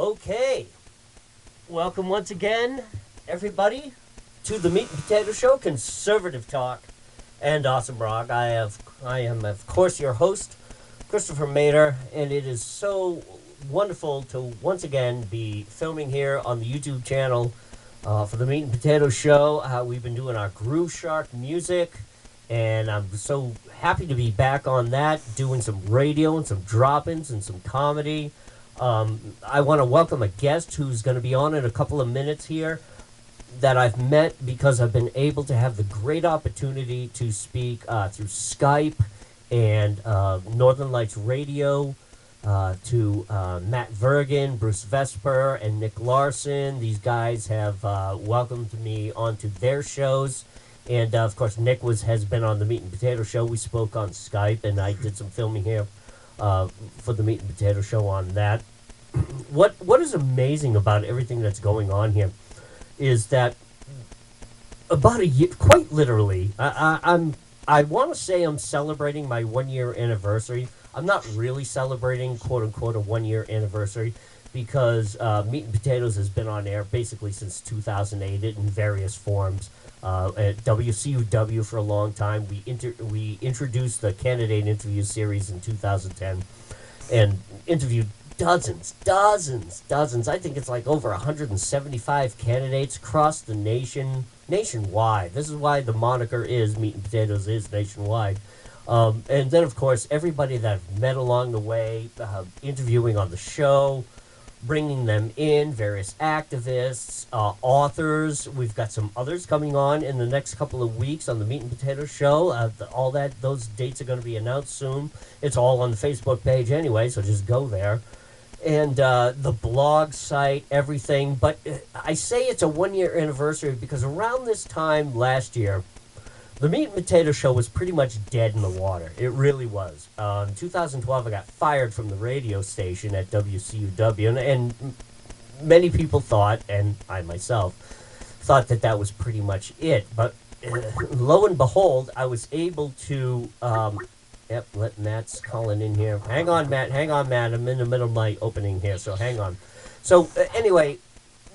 Okay, welcome once again, everybody, to the Meat and Potato Show, conservative talk and awesome rock. I am, of course, your host, Christopher Mader, and it is so wonderful to once again be filming here on the YouTube channel for the Meat and Potato Show. We've been doing our Groove Shark music, and I'm so happy to be back on that, doing some radio and some drop-ins and some comedy. I want to welcome a guest who's going to be on in a couple of minutes here that I've met because I've been able to have the great opportunity to speak through Skype and Northern Lights Radio to Matt Vergan, Bruce Vesper, and Nick Larson. These guys have welcomed me onto their shows. And, of course, Nick has been on the Meat and Potato Show. We spoke on Skype, and I did some filming here for the Meat and Potato Show on that. What is amazing about everything that's going on here is that about a year, quite literally, I want to say I'm celebrating my 1 year anniversary. I'm not really celebrating quote unquote a 1 year anniversary because Meat and Potatoes has been on air basically since 2008 in various forms. At WCUW for a long time. We introduced the candidate interview series in 2010 and interviewed dozens. I think it's like over 175 candidates across the nationwide. This is why the moniker is Meat and Potatoes is nationwide. And then, of course, everybody that I've met along the way, interviewing on the show, bringing them in, various activists, authors. We've got some others coming on in the next couple of weeks on the Meat and Potato Show. Those dates are going to be announced soon. It's all on the Facebook page anyway, so just go there. And the blog site, everything. But I say it's a 1 year anniversary because around this time last year, the Meat and Potato Show was pretty much dead in the water. It really was. In 2012, I got fired from the radio station at WCUW, and many people thought, and I myself, thought that was pretty much it. But lo and behold, I was able to... let Matt's calling in here. Hang on, Matt. I'm in the middle of my opening here, so hang on. So, anyway...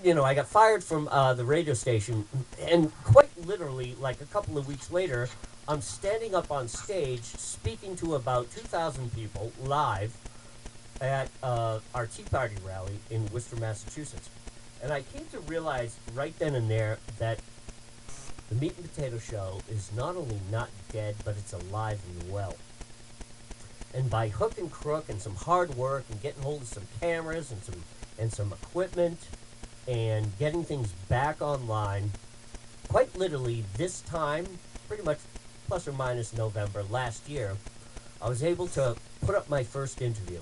I got fired from the radio station, and quite literally, like a couple of weeks later, I'm standing up on stage speaking to about 2,000 people live at our Tea Party rally in Worcester, Massachusetts. And I came to realize right then and there that the Meat and Potato Show is not only not dead, but it's alive and well. And by hook and crook and some hard work and getting hold of some cameras and some equipment and getting things back online, quite literally this time, pretty much plus or minus November last year, I was able to put up my first interview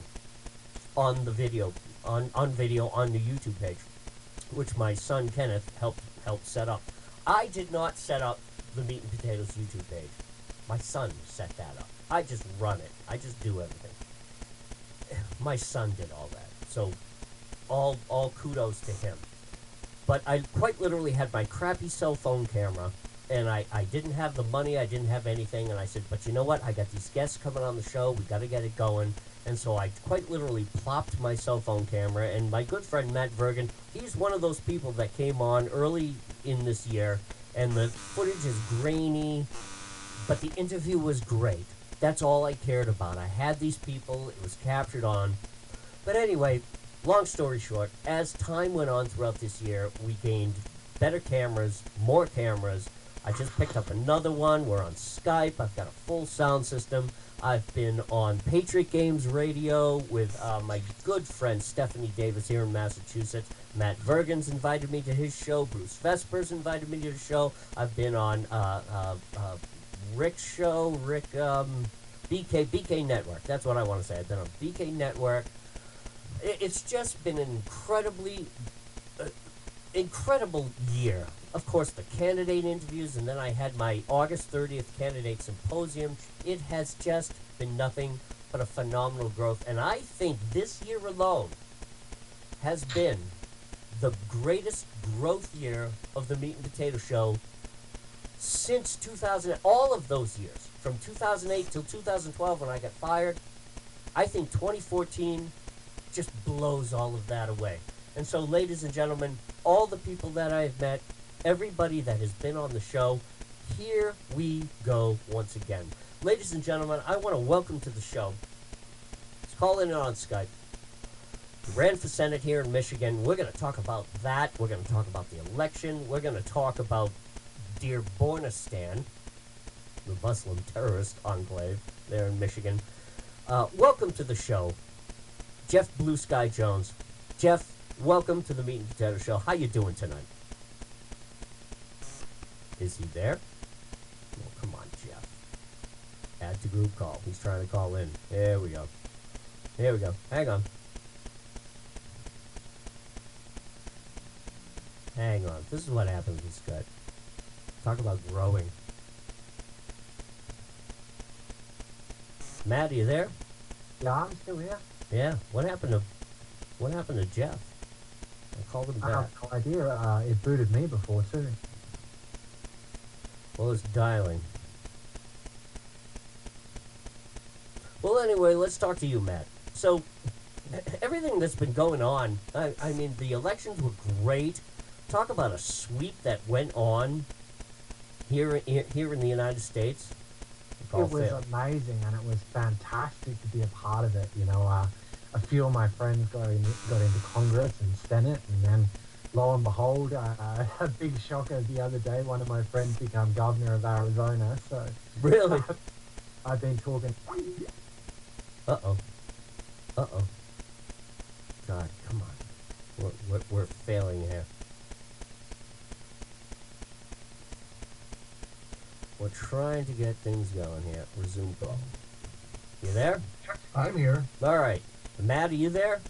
on the video, on video on the YouTube page, which my son Kenneth helped set up. I did not set up the Meat and Potatoes YouTube page. My son set that up. I just run it. I just do everything. My son did all that. So all kudos to him. But I quite literally had my crappy cell phone camera, and I didn't have the money, I didn't have anything, and I said, but you know what, I got these guests coming on the show, we got to get it going. And so I quite literally plopped my cell phone camera, and my good friend Matt Vergan, he's one of those people that came on early in this year, and the footage is grainy, but the interview was great. That's all I cared about. I had these people, it was captured on. But anyway... long story short, as time went on throughout this year, we gained better cameras, more cameras. I just picked up another one. We're on Skype. I've got a full sound system. I've been on Patriot Games Radio with my good friend Stephanie Davis here in Massachusetts. Matt Vergan's invited me to his show. Bruce Vesper's invited me to the show. I've been on Rick's show, BK Network. That's what I want to say. I've been on BK Network. It's just been an incredible year. Of course, the candidate interviews, and then I had my August 30th candidate symposium. It has just been nothing but a phenomenal growth. And I think this year alone has been the greatest growth year of the Meat and Potato Show since 2000, all of those years, from 2008 till 2012 when I got fired. I think 2014 just blows all of that away. And so, ladies and gentlemen, all the people that I've met, everybody that has been on the show, here we go once again. Ladies and gentlemen, I want to welcome to the show. Let's call in on Skype. He ran for Senate here in Michigan. We're going to talk about that. We're going to talk about the election. We're going to talk about Dear Bornistan, the Muslim terrorist enclave there in Michigan. Welcome to the show, Jeff Blue Sky Jones. Jeff, welcome to the Meat and Potato Show. How you doing tonight? Is he there? Oh, come on, Jeff. Add to group call. He's trying to call in. There we go. Here we go. Hang on. Hang on. This is what happens with Skype. Talk about growing. Matt, are you there? Yeah, I'm still here. Yeah. What happened to Jeff? I called him I back. have no idea. It booted me before too. Well, it's dialing. Well, anyway, let's talk to you, Matt. So, everything that's been going on, I mean, the elections were great. Talk about a sweep that went on here in the United States. It was amazing, and it was fantastic to be a part of it. You know, a few of my friends got into Congress and Senate, and then lo and behold, a big shocker the other day, one of my friends became governor of Arizona. So really, I've been talking. Uh-oh. God, come on. We're failing here. We're trying to get things going here. Resume call. You there? I'm here. All right. Matt, are you there?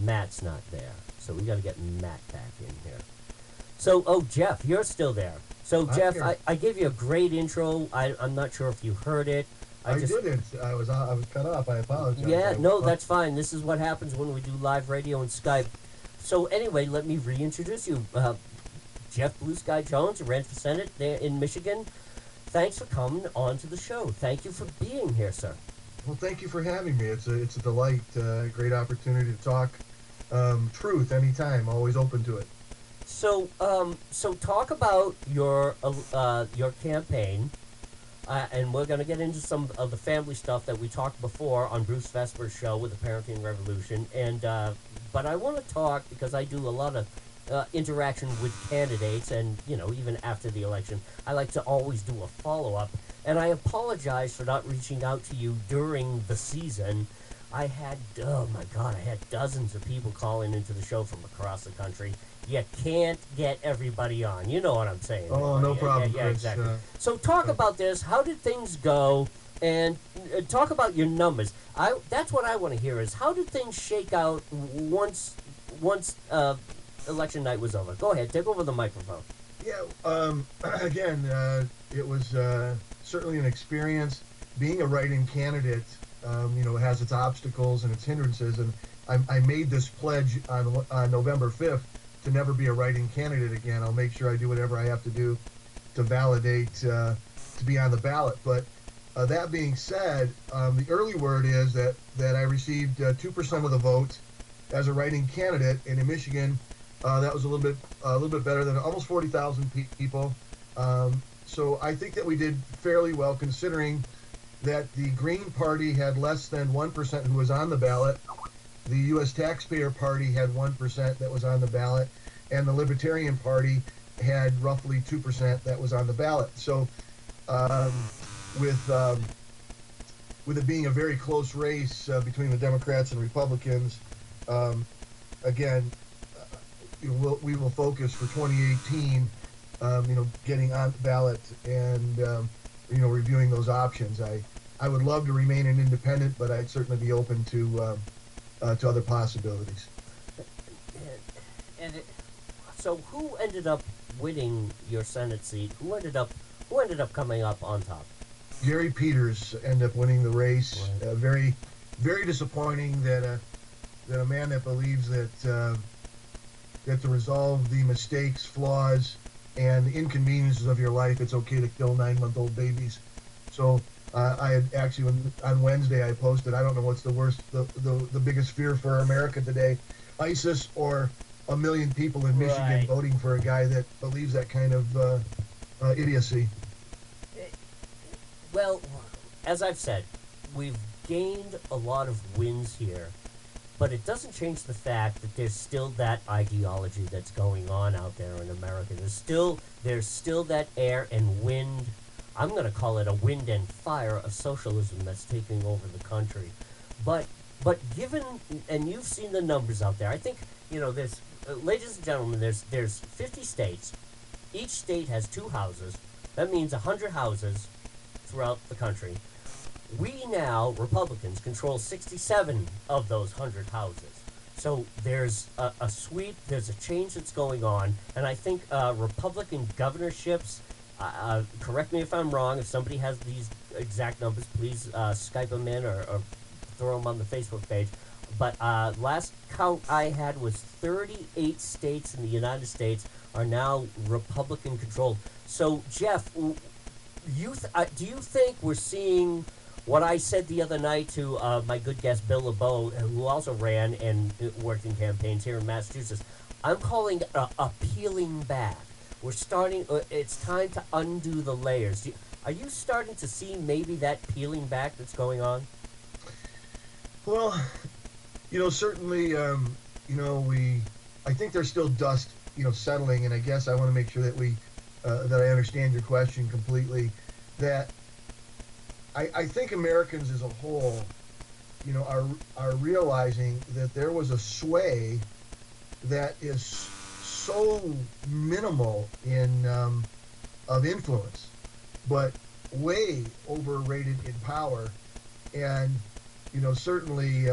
Matt's not there. So we got to get Matt back in here. So, Jeff, you're still there. So, I'm Jeff, here. I gave you a great intro. I'm not sure if you heard it. I didn't. I was cut off. I apologize. Yeah, no, that's fine. This is what happens when we do live radio and Skype. So anyway, let me reintroduce you. Jeff Blue Sky Jones, ran for Senate there in Michigan. Thanks for coming on to the show. Thank you for being here, sir. Well, thank you for having me. It's a delight. Great opportunity to talk truth anytime. Always open to it. So talk about your campaign. And we're going to get into some of the family stuff that we talked before on Bruce Vesper's show with the Parenting Revolution. And but I want to talk because I do a lot of interaction with candidates, and even after the election, I like to always do a follow-up. And I apologize for not reaching out to you during the season. I had dozens of people calling into the show from across the country. You can't get everybody on. You know what I'm saying. Oh, no problem. Yeah, exactly. So talk about this. How did things go? And talk about your numbers. That's what I want to hear is how did things shake out once election night was over? Go ahead. Take over the microphone. Yeah. Again, it was certainly an experience. Being a write-in candidate, has its obstacles and its hindrances. And I made this pledge on November 5th to never be a write-in candidate again. I'll make sure I do whatever I have to do to validate to be on the ballot. But that being said, the early word is that I received 2% of the vote as a write-in candidate, and in Michigan, that was a little bit better than almost 40,000 people. So I think that we did fairly well, considering that the Green Party had less than 1% who was on the ballot. The U.S. Taxpayer Party had 1% that was on the ballot, and the Libertarian Party had roughly 2% that was on the ballot. So, with it being a very close race between the Democrats and Republicans, again, we will focus for 2018, getting on the ballot and reviewing those options. I would love to remain an independent, but I'd certainly be open to other possibilities. So who ended up winning your Senate seat? Who ended up coming up on top? Gary Peters ended up winning the race. Right. Very, very disappointing that a man that believes that to resolve the mistakes, flaws, and inconveniences of your life, it's okay to kill 9-month-old babies. So I had actually on Wednesday I posted, I don't know what's the biggest fear for America today. ISIS or a million people in Michigan Right. voting for a guy that believes that kind of idiocy. Well, as I've said, we've gained a lot of wins here, but it doesn't change the fact that there's still that ideology that's going on out there in America. There's still that air and wind. I'm going to call it a wind and fire of socialism that's taking over the country. But given, and you've seen the numbers out there, I think there's ladies and gentlemen, there's 50 states. Each state has 2 houses. That means 100 houses throughout the country. We now, Republicans, control 67 of those 100 houses. So there's a sweep, there's a change that's going on, and I think Republican governorships, correct me if I'm wrong, if somebody has these exact numbers, please Skype them in or throw them on the Facebook page. But last count I had was 38 states in the United States are now Republican controlled. So, Jeff, do you think we're seeing what I said the other night to my good guest Bill LeBeau, who also ran and worked in campaigns here in Massachusetts? I'm calling it a peeling back. We're starting. It's time to undo the layers. Are you starting to see maybe that peeling back that's going on? Well, certainly, I think there's still dust, settling, and I guess I want to make sure that that I understand your question completely. That I think Americans as a whole, are realizing that there was a sway that is so minimal in of influence, but way overrated in power, and certainly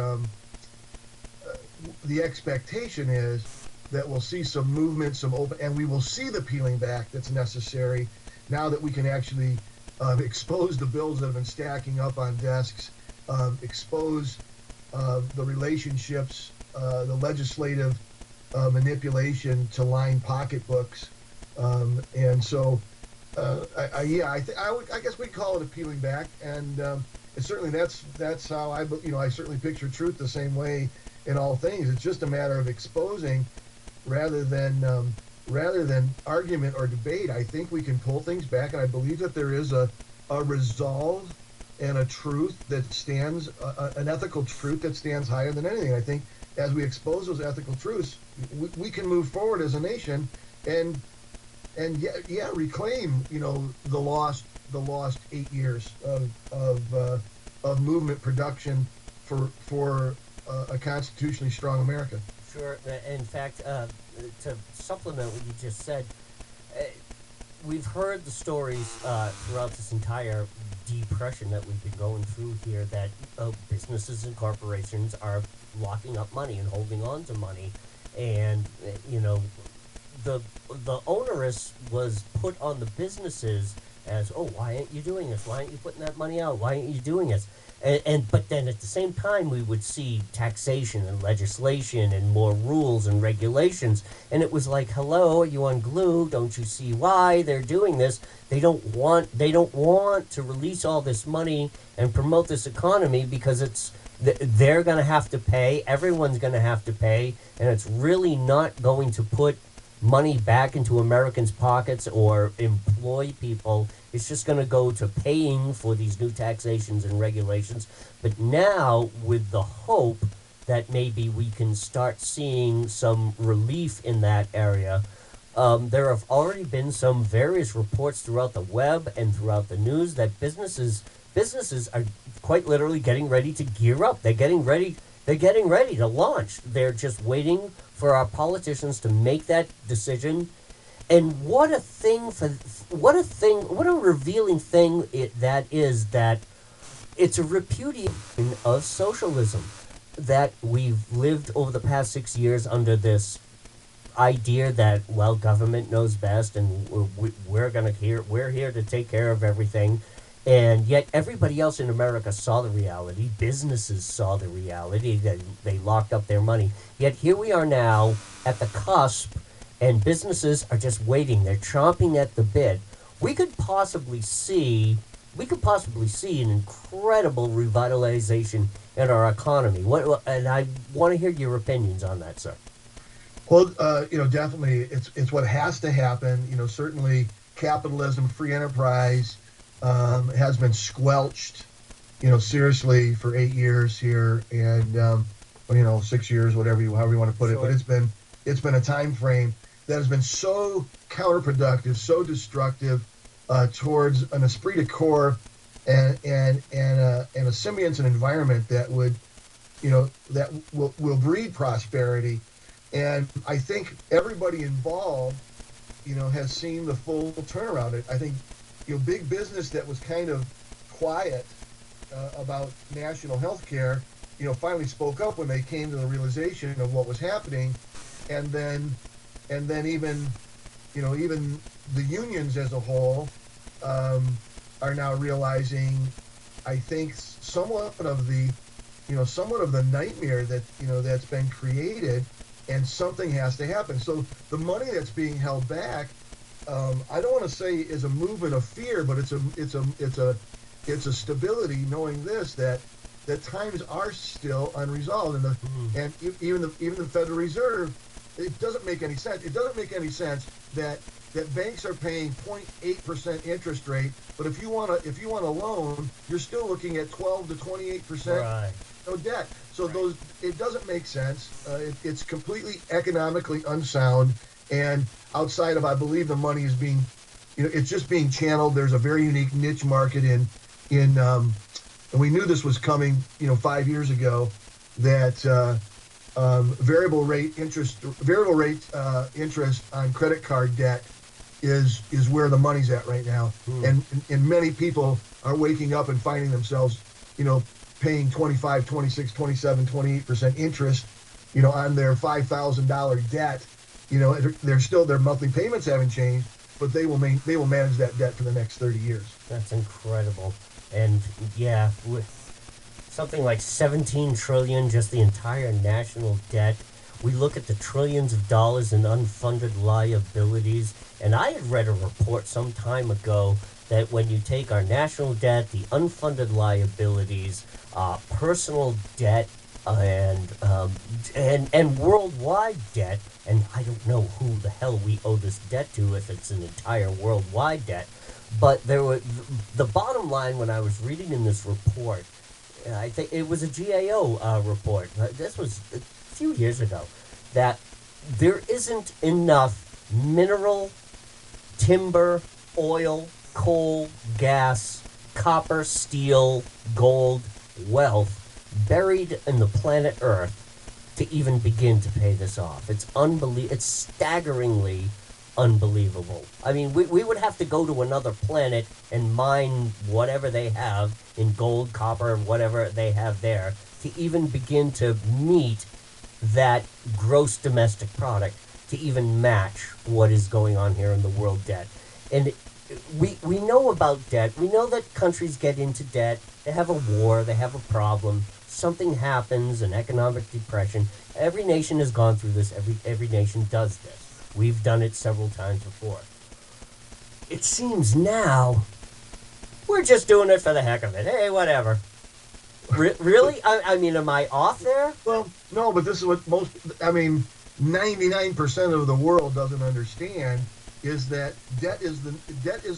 the expectation is that we'll see some movement, some open, and we will see the peeling back that's necessary now that we can actually expose the bills that have been stacking up on desks, expose the relationships, the legislative manipulation to line pocketbooks, and so I guess we'd call it a peeling back, and certainly that's how I certainly picture truth the same way in all things. It's just a matter of exposing rather than argument or debate. I think we can pull things back, and I believe that there is a resolve and a truth that stands, an ethical truth that stands higher than anything. I think as we expose those ethical truths, we can move forward as a nation and reclaim the lost 8 years of movement production for a constitutionally strong America. Sure. In fact, to supplement what you just said, we've heard the stories throughout this entire depression that we've been going through here that businesses and corporations are locking up money and holding on to money, and the onerous was put on the businesses as, oh, why aren't you doing this? Why aren't you putting that money out? Why aren't you doing this? But then at the same time, we would see taxation and legislation and more rules and regulations, and it was like, hello, are you unglued? Don't you see why they're doing this? They don't want to release all this money and promote this economy because they're going to have to pay. Everyone's going to have to pay, and it's really not going to put money back into Americans' pockets or employ people. It's just going to go to paying for these new taxations and regulations. But now, with the hope that maybe we can start seeing some relief in that area, there have already been some various reports throughout the web and throughout the news that businesses are quite literally getting ready to gear up. They're getting ready to launch. They're just waiting for our politicians to make that decision. And what a revealing thing that is, that it's a repudiation of socialism, that we've lived over the past 6 years under this idea that, well, government knows best and we're here to take care of everything. And yet everybody else in America saw the reality. Businesses saw the reality. They locked up their money. Yet here we are now at the cusp, and businesses are just waiting. They're chomping at the bit. We could possibly see we could possibly see an incredible revitalization in our economy. And I want to hear your opinions on that, sir. Well, definitely, it's what has to happen. Certainly, capitalism, free enterprise, has been squelched, seriously for 8 years here, and 6 years, however you want to put it. Sure. But it's been a time frame that has been so counterproductive, so destructive, towards an esprit de corps and a symbiont and environment that would, that will breed prosperity. And I think everybody involved, has seen the full turnaround. I think, big business that was kind of quiet about national health care, finally spoke up when they came to the realization of what was happening. And then even, even the unions as a whole, are now realizing, I think, somewhat of the nightmare that, that's been created, and something has to happen. So the money that's being held back, I don't want to say is a movement of fear, but it's a stability, knowing this, that times are still unresolved, and even the Federal Reserve, it doesn't make any sense. It doesn't make any sense that banks are paying 0.8% interest rate, but if you want a loan, you're still looking at 12 to 28%. Right. No debt. So it doesn't make sense. It's completely economically unsound, and outside of, I believe, the money is being, it's just being channeled. There's a very unique niche market in, and we knew this was coming, 5 years ago, that variable rate interest on credit card debt is where the money's at right now, and many people are waking up and finding themselves, paying 25, 26, 27, 28% interest, on their $5,000 debt. They're still, their monthly payments haven't changed, but they will manage that debt for the next 30 years. That's incredible. And yeah, with something like 17 trillion, just the entire national debt. We look at the trillions of dollars in unfunded liabilities, and I had read a report some time ago that when you take our national debt, the unfunded liabilities, personal debt, and worldwide debt, and I don't know who the hell we owe this debt to, if it's an entire worldwide debt, but the bottom line when I was reading in this report, I think it was a GAO report. This was a few years ago, that there isn't enough mineral, timber, oil, coal, gas, copper, steel, gold, wealth buried in the planet Earth to even begin to pay this off. It's It's staggeringly unbelievable. I mean, we would have to go to another planet and mine whatever they have in gold, copper, whatever they have there, to even begin to meet that gross domestic product, to even match what is going on here in the world debt. And we know about debt. We know that countries get into debt. They have a war. They have a problem. Something happens, an economic depression. Every nation has gone through this. Every nation does this. We've done it several times before. It seems now we're just doing it for the heck of it. Hey, whatever. Really? I mean, am I off there? Well, no, but this is what 99% of the world doesn't understand, is that debt is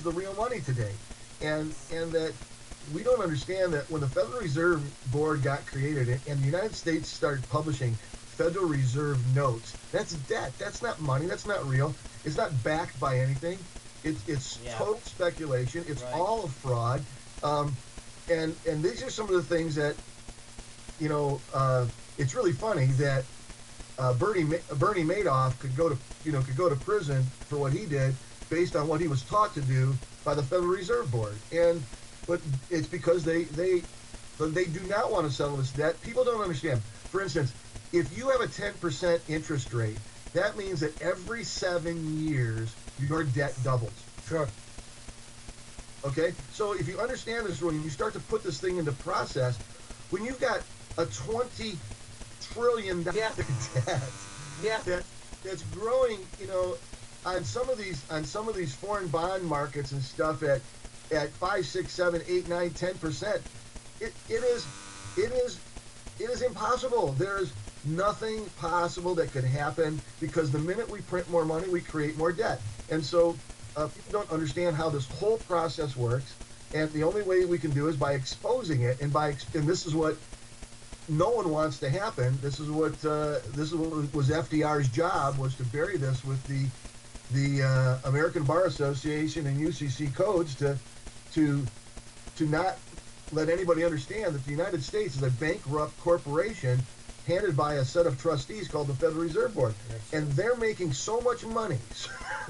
the real money today, and that we don't understand that when the Federal Reserve Board got created and the United States started publishing Federal Reserve notes, that's debt. That's not money. That's not real. It's not backed by anything. It's total speculation. It's all a fraud. And these are some of the things that, it's really funny that Bernie Madoff could go to prison for what he did based on what he was taught to do by the Federal Reserve Board. But it's because they do not want to settle this debt. People don't understand. For instance, if you have a 10% interest rate, that means that every 7 years your debt doubles. Sure. Okay? So if you understand this, when you start to put this thing into process, when you've got a $20 trillion debt that's growing, on some of these foreign bond markets and stuff at at 5, 6, 7, 8, 9, 10%. It is impossible. There's nothing possible that could happen because the minute we print more money, we create more debt. And so people don't understand how this whole process works. And the only way we can do is by exposing it, and this is what no one wants to happen. This is what was FDR's job, was to bury this with the American Bar Association and UCC codes to not let anybody understand that the United States is a bankrupt corporation handed by a set of trustees called the Federal Reserve Board. And they're making so much money,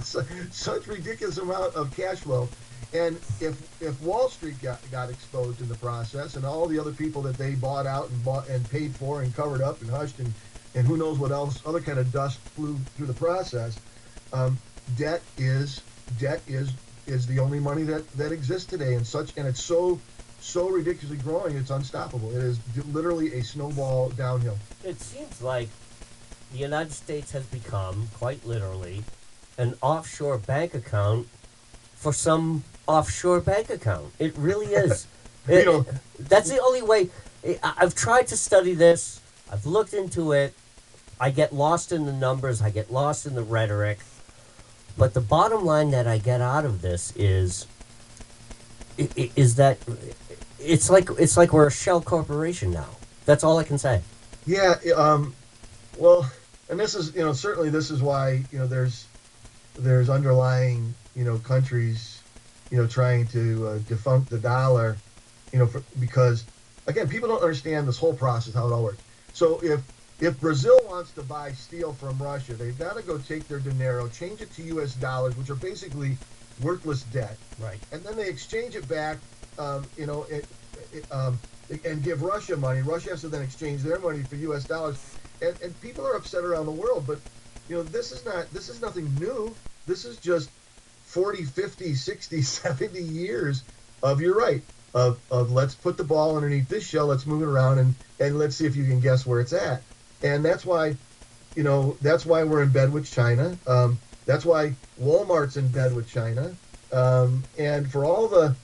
such ridiculous amount of cash flow. And if Wall Street got exposed in the process, and all the other people that they bought out and paid for and covered up and hushed and who knows what else, other kind of dust flew through the process, debt is the only money that exists today, and it's so ridiculously growing, it's unstoppable. It is literally a snowball downhill. It seems like the United States has become, quite literally, an offshore bank account for some offshore bank account. It really is. That's the only way. I've tried to study this. I've looked into it. I get lost in the numbers. I get lost in the rhetoric. But the bottom line that I get out of this is that it's like we're a shell corporation now. That's all I can say. Yeah. Well, and this is, certainly this is why, there's underlying, countries, trying to defunct the dollar, because again, people don't understand this whole process, how it all works. So if Brazil wants to buy steel from Russia, they've got to go take their dinero, change it to U.S. dollars, which are basically worthless debt. Right. And then they exchange it back, and give Russia money. Russia has to then exchange their money for U.S. dollars. And people are upset around the world, but this is nothing new. This is just 40, 50, 60, 70 years of, you're right, of let's put the ball underneath this shell, let's move it around, and let's see if you can guess where it's at. And that's why we're in bed with China. That's why Walmart's in bed with China. And for all the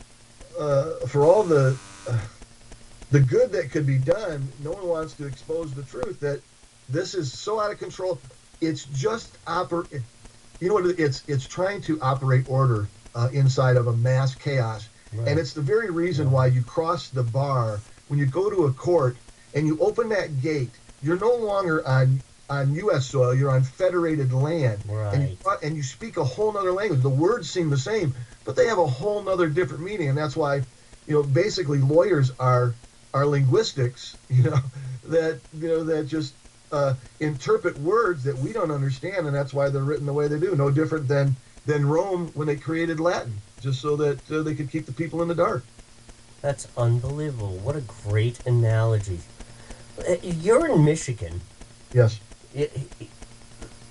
good that could be done, no one wants to expose the truth that this is so out of control. It's just it's trying to operate order inside of a mass chaos. Right. And it's the very reason why you cross the bar when you go to a court and you open that gate. You're no longer on U.S. soil. You're on federated land. Right. And you speak a whole nother language. The words seem the same, but they have a whole nother different meaning. And that's why, basically lawyers are linguistics, that just interpret words that we don't understand. And that's why they're written the way they do. No different than Rome when they created Latin, just so that they could keep the people in the dark. That's unbelievable. What a great analogy. You're in Michigan. Yes.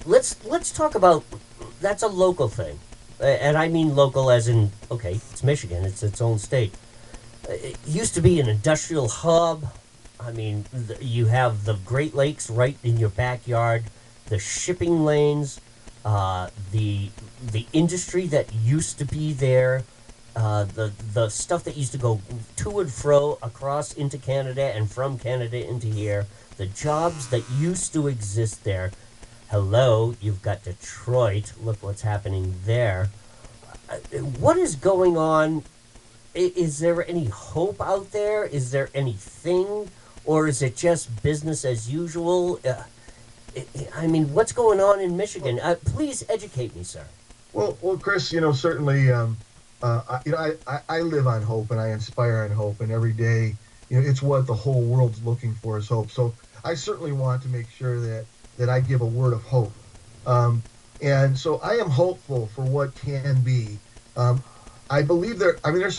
Let's talk about, that's a local thing. And I mean local as in, okay, it's Michigan, it's its own state. It used to be an industrial hub. I mean, you have the Great Lakes right in your backyard, the shipping lanes, the industry that used to be there, the stuff that used to go to and fro across into Canada and from Canada into here, the jobs that used to exist there. Hello, you've got Detroit. Look what's happening there. What is going on? Is there any hope out there? Is there anything? Or is it just business as usual? I mean, what's going on in Michigan? Please educate me, sir. Well, Chris, certainly, I live on hope and I inspire on hope, and every day, it's what the whole world's looking for is hope. So I certainly want to make sure that I give a word of hope. And so I am hopeful for what can be. I believe there are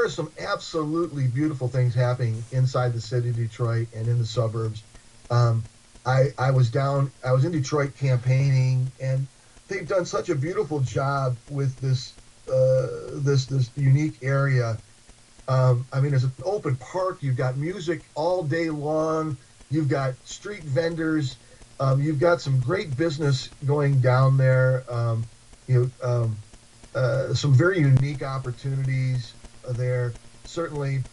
some absolutely beautiful things happening inside the city of Detroit and in the suburbs. I was in Detroit campaigning, and they've done such a beautiful job with this unique area. There's an open park. You've got music all day long. You've got street vendors. You've got some great business going down there. some very unique opportunities there. Certainly,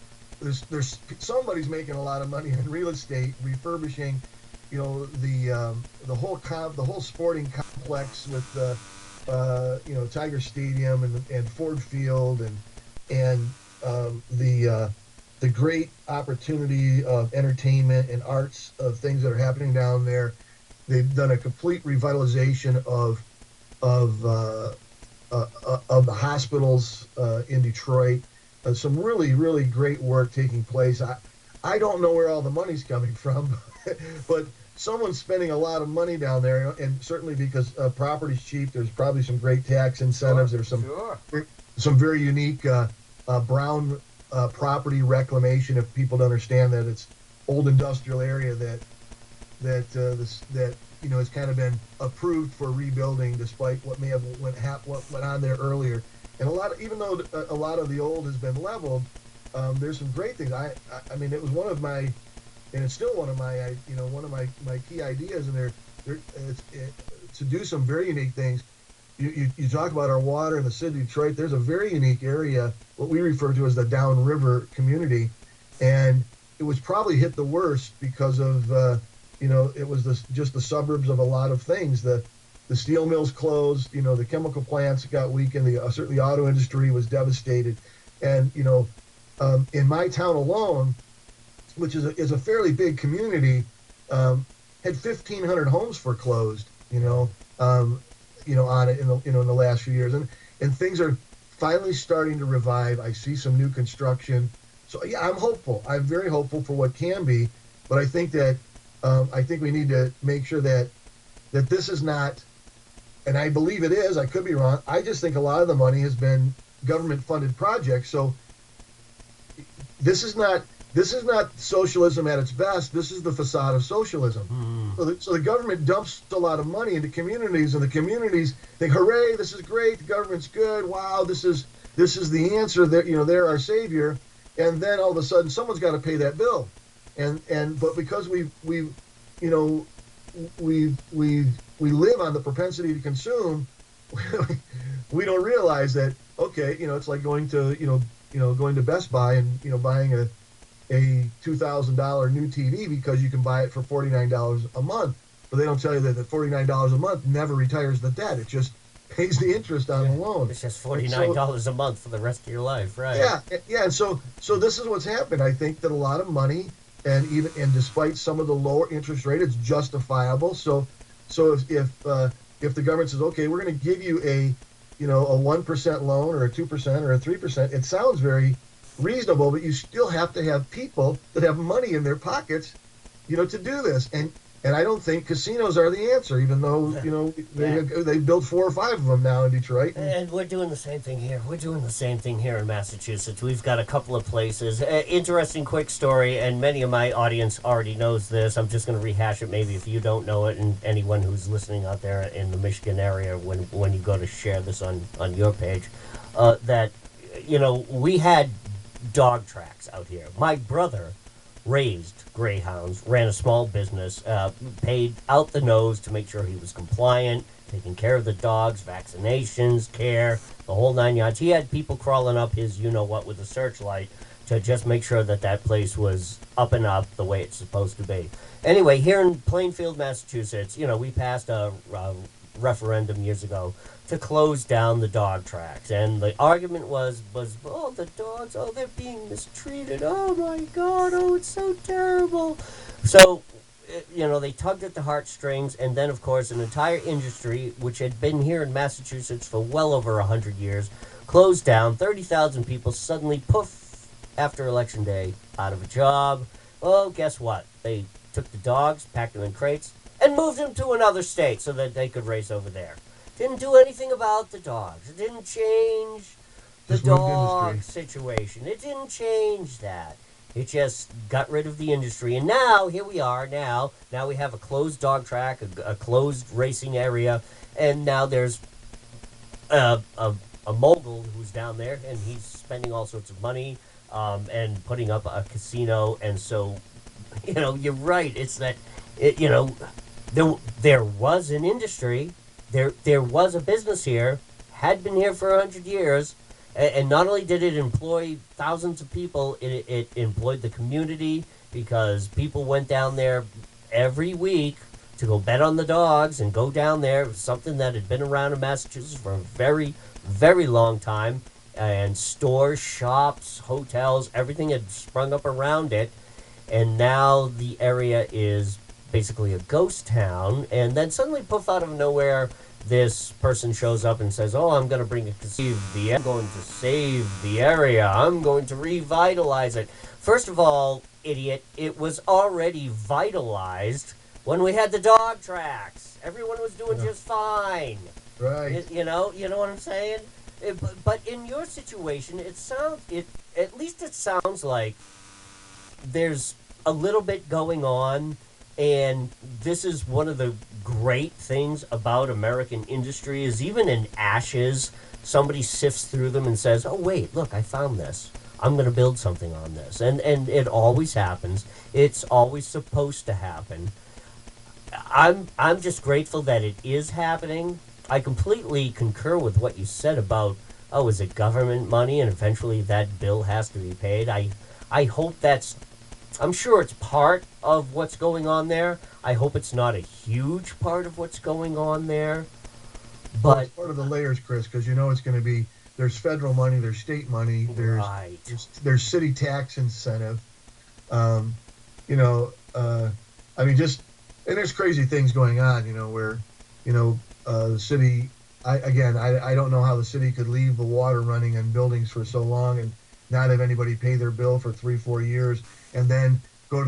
there's somebody's making a lot of money in real estate refurbishing, the whole sporting complex with the Tiger Stadium and Ford Field and the great opportunity of entertainment and arts of things that are happening down there. They've done a complete revitalization of the hospitals in Detroit. Some really, really great work taking place. I don't know where all the money's coming from, but someone's spending a lot of money down there, and certainly because property's cheap, there's probably some great tax incentives. There's some very unique brown property reclamation. If people don't understand that, it's old industrial area that has kind of been approved for rebuilding, despite what may have what went on there earlier. And even though a lot of the old has been leveled, there's some great things. I mean, it was one of my, and it's still one of my key ideas, and to do some very unique things. You talk about our water in the city of Detroit. There's a very unique area, what we refer to as the downriver community, and it was probably hit the worst because of it was just the suburbs of a lot of things. The steel mills closed. The chemical plants got weakened. Certainly the auto industry was devastated, and in my town alone, which is a fairly big community, had 1,500 homes foreclosed. On it in the last few years, and things are finally starting to revive. I see some new construction, so yeah, I'm hopeful. I'm very hopeful for what can be, but I think that we need to make sure that this is not, and I believe it is. I could be wrong. I just think a lot of the money has been government-funded projects. So this is not socialism at its best. This is the facade of socialism. So the government dumps a lot of money into communities, and the communities think, "Hooray! This is great. The government's good. Wow! This is the answer. That they're our savior." And then all of a sudden, someone's got to pay that bill, but because we live on the propensity to consume, we don't realize that. Okay, it's like going to Best Buy and buying a $2,000 new TV because you can buy it for $49 a month, but they don't tell you that the $49 a month never retires the debt. It just pays the interest on the loan. It's just $49 a month for the rest of your life, right? Yeah. And so this is what's happened. I think that a lot of money, and despite some of the lower interest rate, it's justifiable. So if the government says, okay, we're going to give you a 1% loan or a 2% or a 3%, it sounds very reasonable, but you still have to have people that have money in their pockets, to do this. And I don't think casinos are the answer, even though they built 4 or 5 of them now in Detroit. And we're doing the same thing here. We're doing the same thing here in Massachusetts. We've got a couple of places. Interesting, quick story, and many of my audience already knows this. I'm just going to rehash it, maybe if you don't know it, and anyone who's listening out there in the Michigan area, when you go to share this on your page, that we had dog tracks out here. My brother raised greyhounds, ran a small business, paid out the nose to make sure he was compliant, taking care of the dogs, vaccinations, care, the whole 9 yards. He had people crawling up his you-know-what with a searchlight to just make sure that place was up and up the way it's supposed to be. Anyway, here in Plainfield, Massachusetts, we passed a referendum years ago to close down the dog tracks, and the argument was the dogs, they're being mistreated, oh my God, it's so terrible. So they tugged at the heartstrings, and then of course an entire industry which had been here in Massachusetts for well over 100 years closed down. 30,000 people suddenly, poof, after election day, out of a job. Well, guess what? They took the dogs, packed them in crates, and moved them to another state so that they could race over there. Didn't do anything about the dogs. It didn't change the dog situation. It didn't change that. It just got rid of the industry. And now, here we are now. Now we have a closed dog track, a closed racing area, and now there's a mogul who's down there, and he's spending all sorts of money and putting up a casino. And so, you're right. It's that, there was an industry. There was a business here. had been here for 100 years, and not only did it employ thousands of people, it employed the community because people went down there every week to go bet on the dogs and go down there. It was something that had been around in Massachusetts for a very, very long time. And stores, shops, hotels, everything had sprung up around it. And now the area is basically a ghost town. And then suddenly, poof, out of nowhere, this person shows up and says, oh, I'm going to bring it to save the I'm going to save the area. I'm going to revitalize it. First of all, idiot, it was already vitalized when we had the dog tracks. Everyone was doing just fine. Right. You know what I'm saying? But in your situation, at least it sounds like there's a little bit going on, and this is one of the great things about American industry is even in ashes, somebody sifts through them and says, oh, wait, look, I found this. I'm going to build something on this. And it always happens. It's always supposed to happen. I'm just grateful that it is happening. I completely concur with what you said about, oh, is it government money and eventually that bill has to be paid? I hope I'm sure it's part of what's going on there. I hope it's not a huge part of what's going on there. But it's part of the layers, Chris, because it's going to be, there's federal money, there's state money, there's city tax incentive. And there's crazy things going on, where, the city, I don't know how the city could leave the water running in buildings for so long and not have anybody pay their bill for 3-4 years and then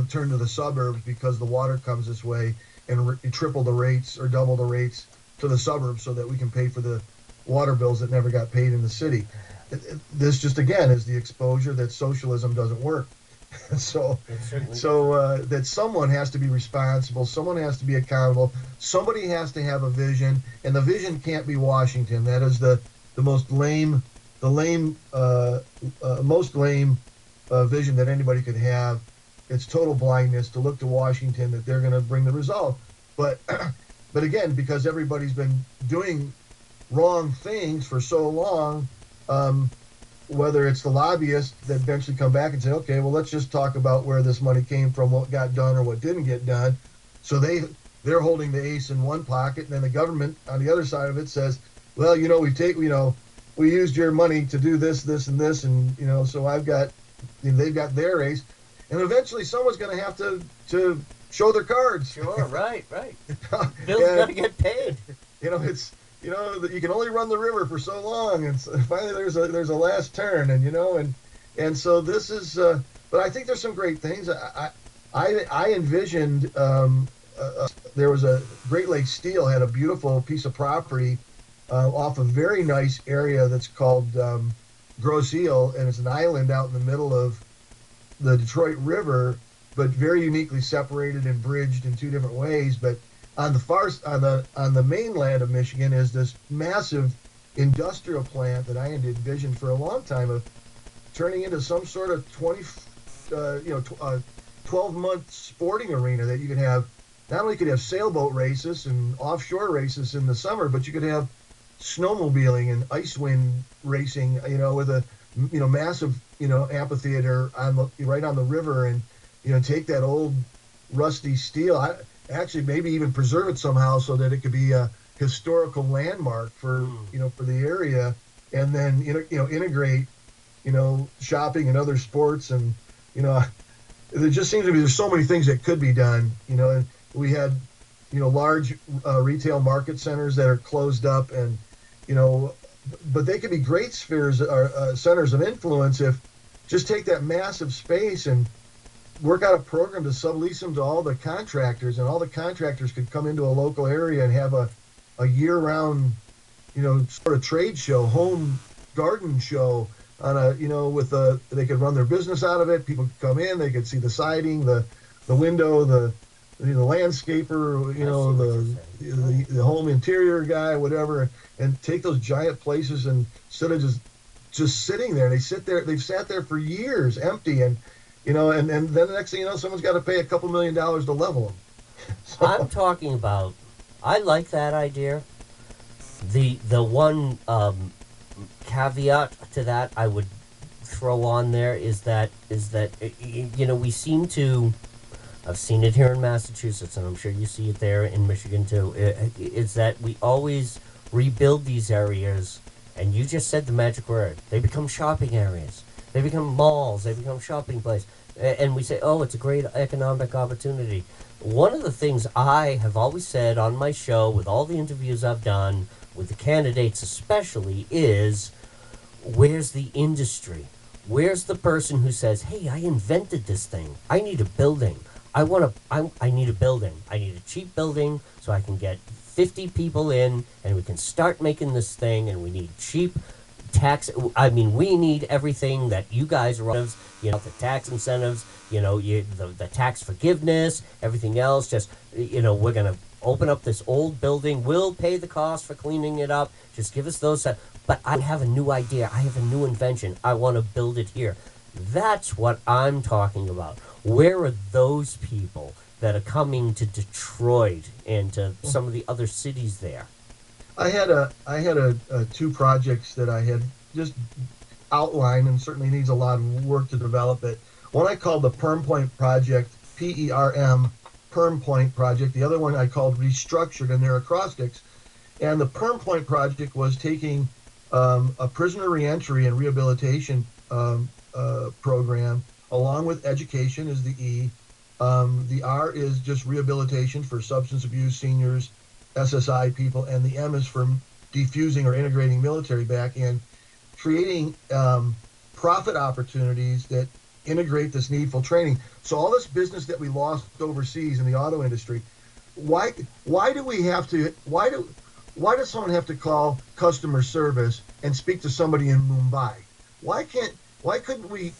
turn to the suburbs because the water comes this way and triple the rates or double the rates to the suburbs so that we can pay for the water bills that never got paid in the city. This just, again, is the exposure that socialism doesn't work. So that someone has to be responsible, someone has to be accountable, somebody has to have a vision, and the vision can't be Washington. That is the most lame vision that anybody could have. It's total blindness to look to Washington that they're going to bring the result. But again, because everybody's been doing wrong things for so long, whether it's the lobbyists that eventually come back and say, okay, well, let's just talk about where this money came from, what got done or what didn't get done. So they're holding the ace in one pocket, and then the government on the other side of it says, well, we used your money to do this, this, and this, and so they've got their ace, and eventually someone's going to have to show their cards. Sure, right. Bill's got to get paid. It's. You can only run the river for so long, and so finally there's a last turn, and so this is. But I think there's some great things. I envisioned there was a Great Lakes Steel had a beautiful piece of property off a very nice area that's called Grosse Ile, and it's an island out in the middle of the Detroit River, but very uniquely separated and bridged in two different ways, but. On the mainland of Michigan is this massive industrial plant that I had envisioned for a long time of turning into some sort of 12-month sporting arena that you could have. Not only could you have sailboat races and offshore races in the summer, but you could have snowmobiling and ice wind racing. With a massive amphitheater right on the river, and take that old rusty steel. Actually maybe even preserve it somehow so that it could be a historical landmark for the area, and then integrate shopping and other sports, and there just seems to be there's so many things that could be done. And we had large retail market centers that are closed up, and but they could be great spheres or centers of influence if just take that massive space and work out a program to sublease them to all the contractors, and all the contractors could come into a local area and have a year-round, sort of trade show, home garden show on they could run their business out of it. People could come in, they could see the siding, the window, the landscaper, the home interior guy, whatever, and take those giant places, and instead of just sitting there, they've sat there for years empty, and and then the next thing you know, someone's got to pay a couple $2 million to level them. I'm talking about, I like that idea. The one caveat to that I would throw on there is that we seem to. I've seen it here in Massachusetts, and I'm sure you see it there in Michigan too. It's that we always rebuild these areas, and you just said the magic word. They become shopping areas. They become malls. They become shopping places. And we say, oh, it's a great economic opportunity. One of the things I have always said on my show, with all the interviews I've done, with the candidates especially, is where's the industry? Where's the person who says, hey, I invented this thing. I need a building. I need a building. I need a cheap building so I can get 50 people in and we can start making this thing, and we need cheap tax. I mean, we need everything that you guys are on, the tax incentives, the tax forgiveness, everything else. Just, we're going to open up this old building. We'll pay the cost for cleaning it up. Just give us those. But I have a new idea. I have a new invention. I want to build it here. That's what I'm talking about. Where are those people that are coming to Detroit and to some of the other cities there? I had two projects that I had just outlined, and certainly needs a lot of work to develop it. One I called the Perm Point Project, PERM, Perm Point Project. The other one I called Restructured, and they're acrostics. And the Perm Point Project was taking a prisoner reentry and rehabilitation program, along with education is the E. The R is just rehabilitation for substance abuse, seniors, SSI people, and the M is for defusing or integrating military back in, creating profit opportunities that integrate this needful training. So all this business that we lost overseas in the auto industry, why does someone have to call customer service and speak to somebody in Mumbai? Why couldn't we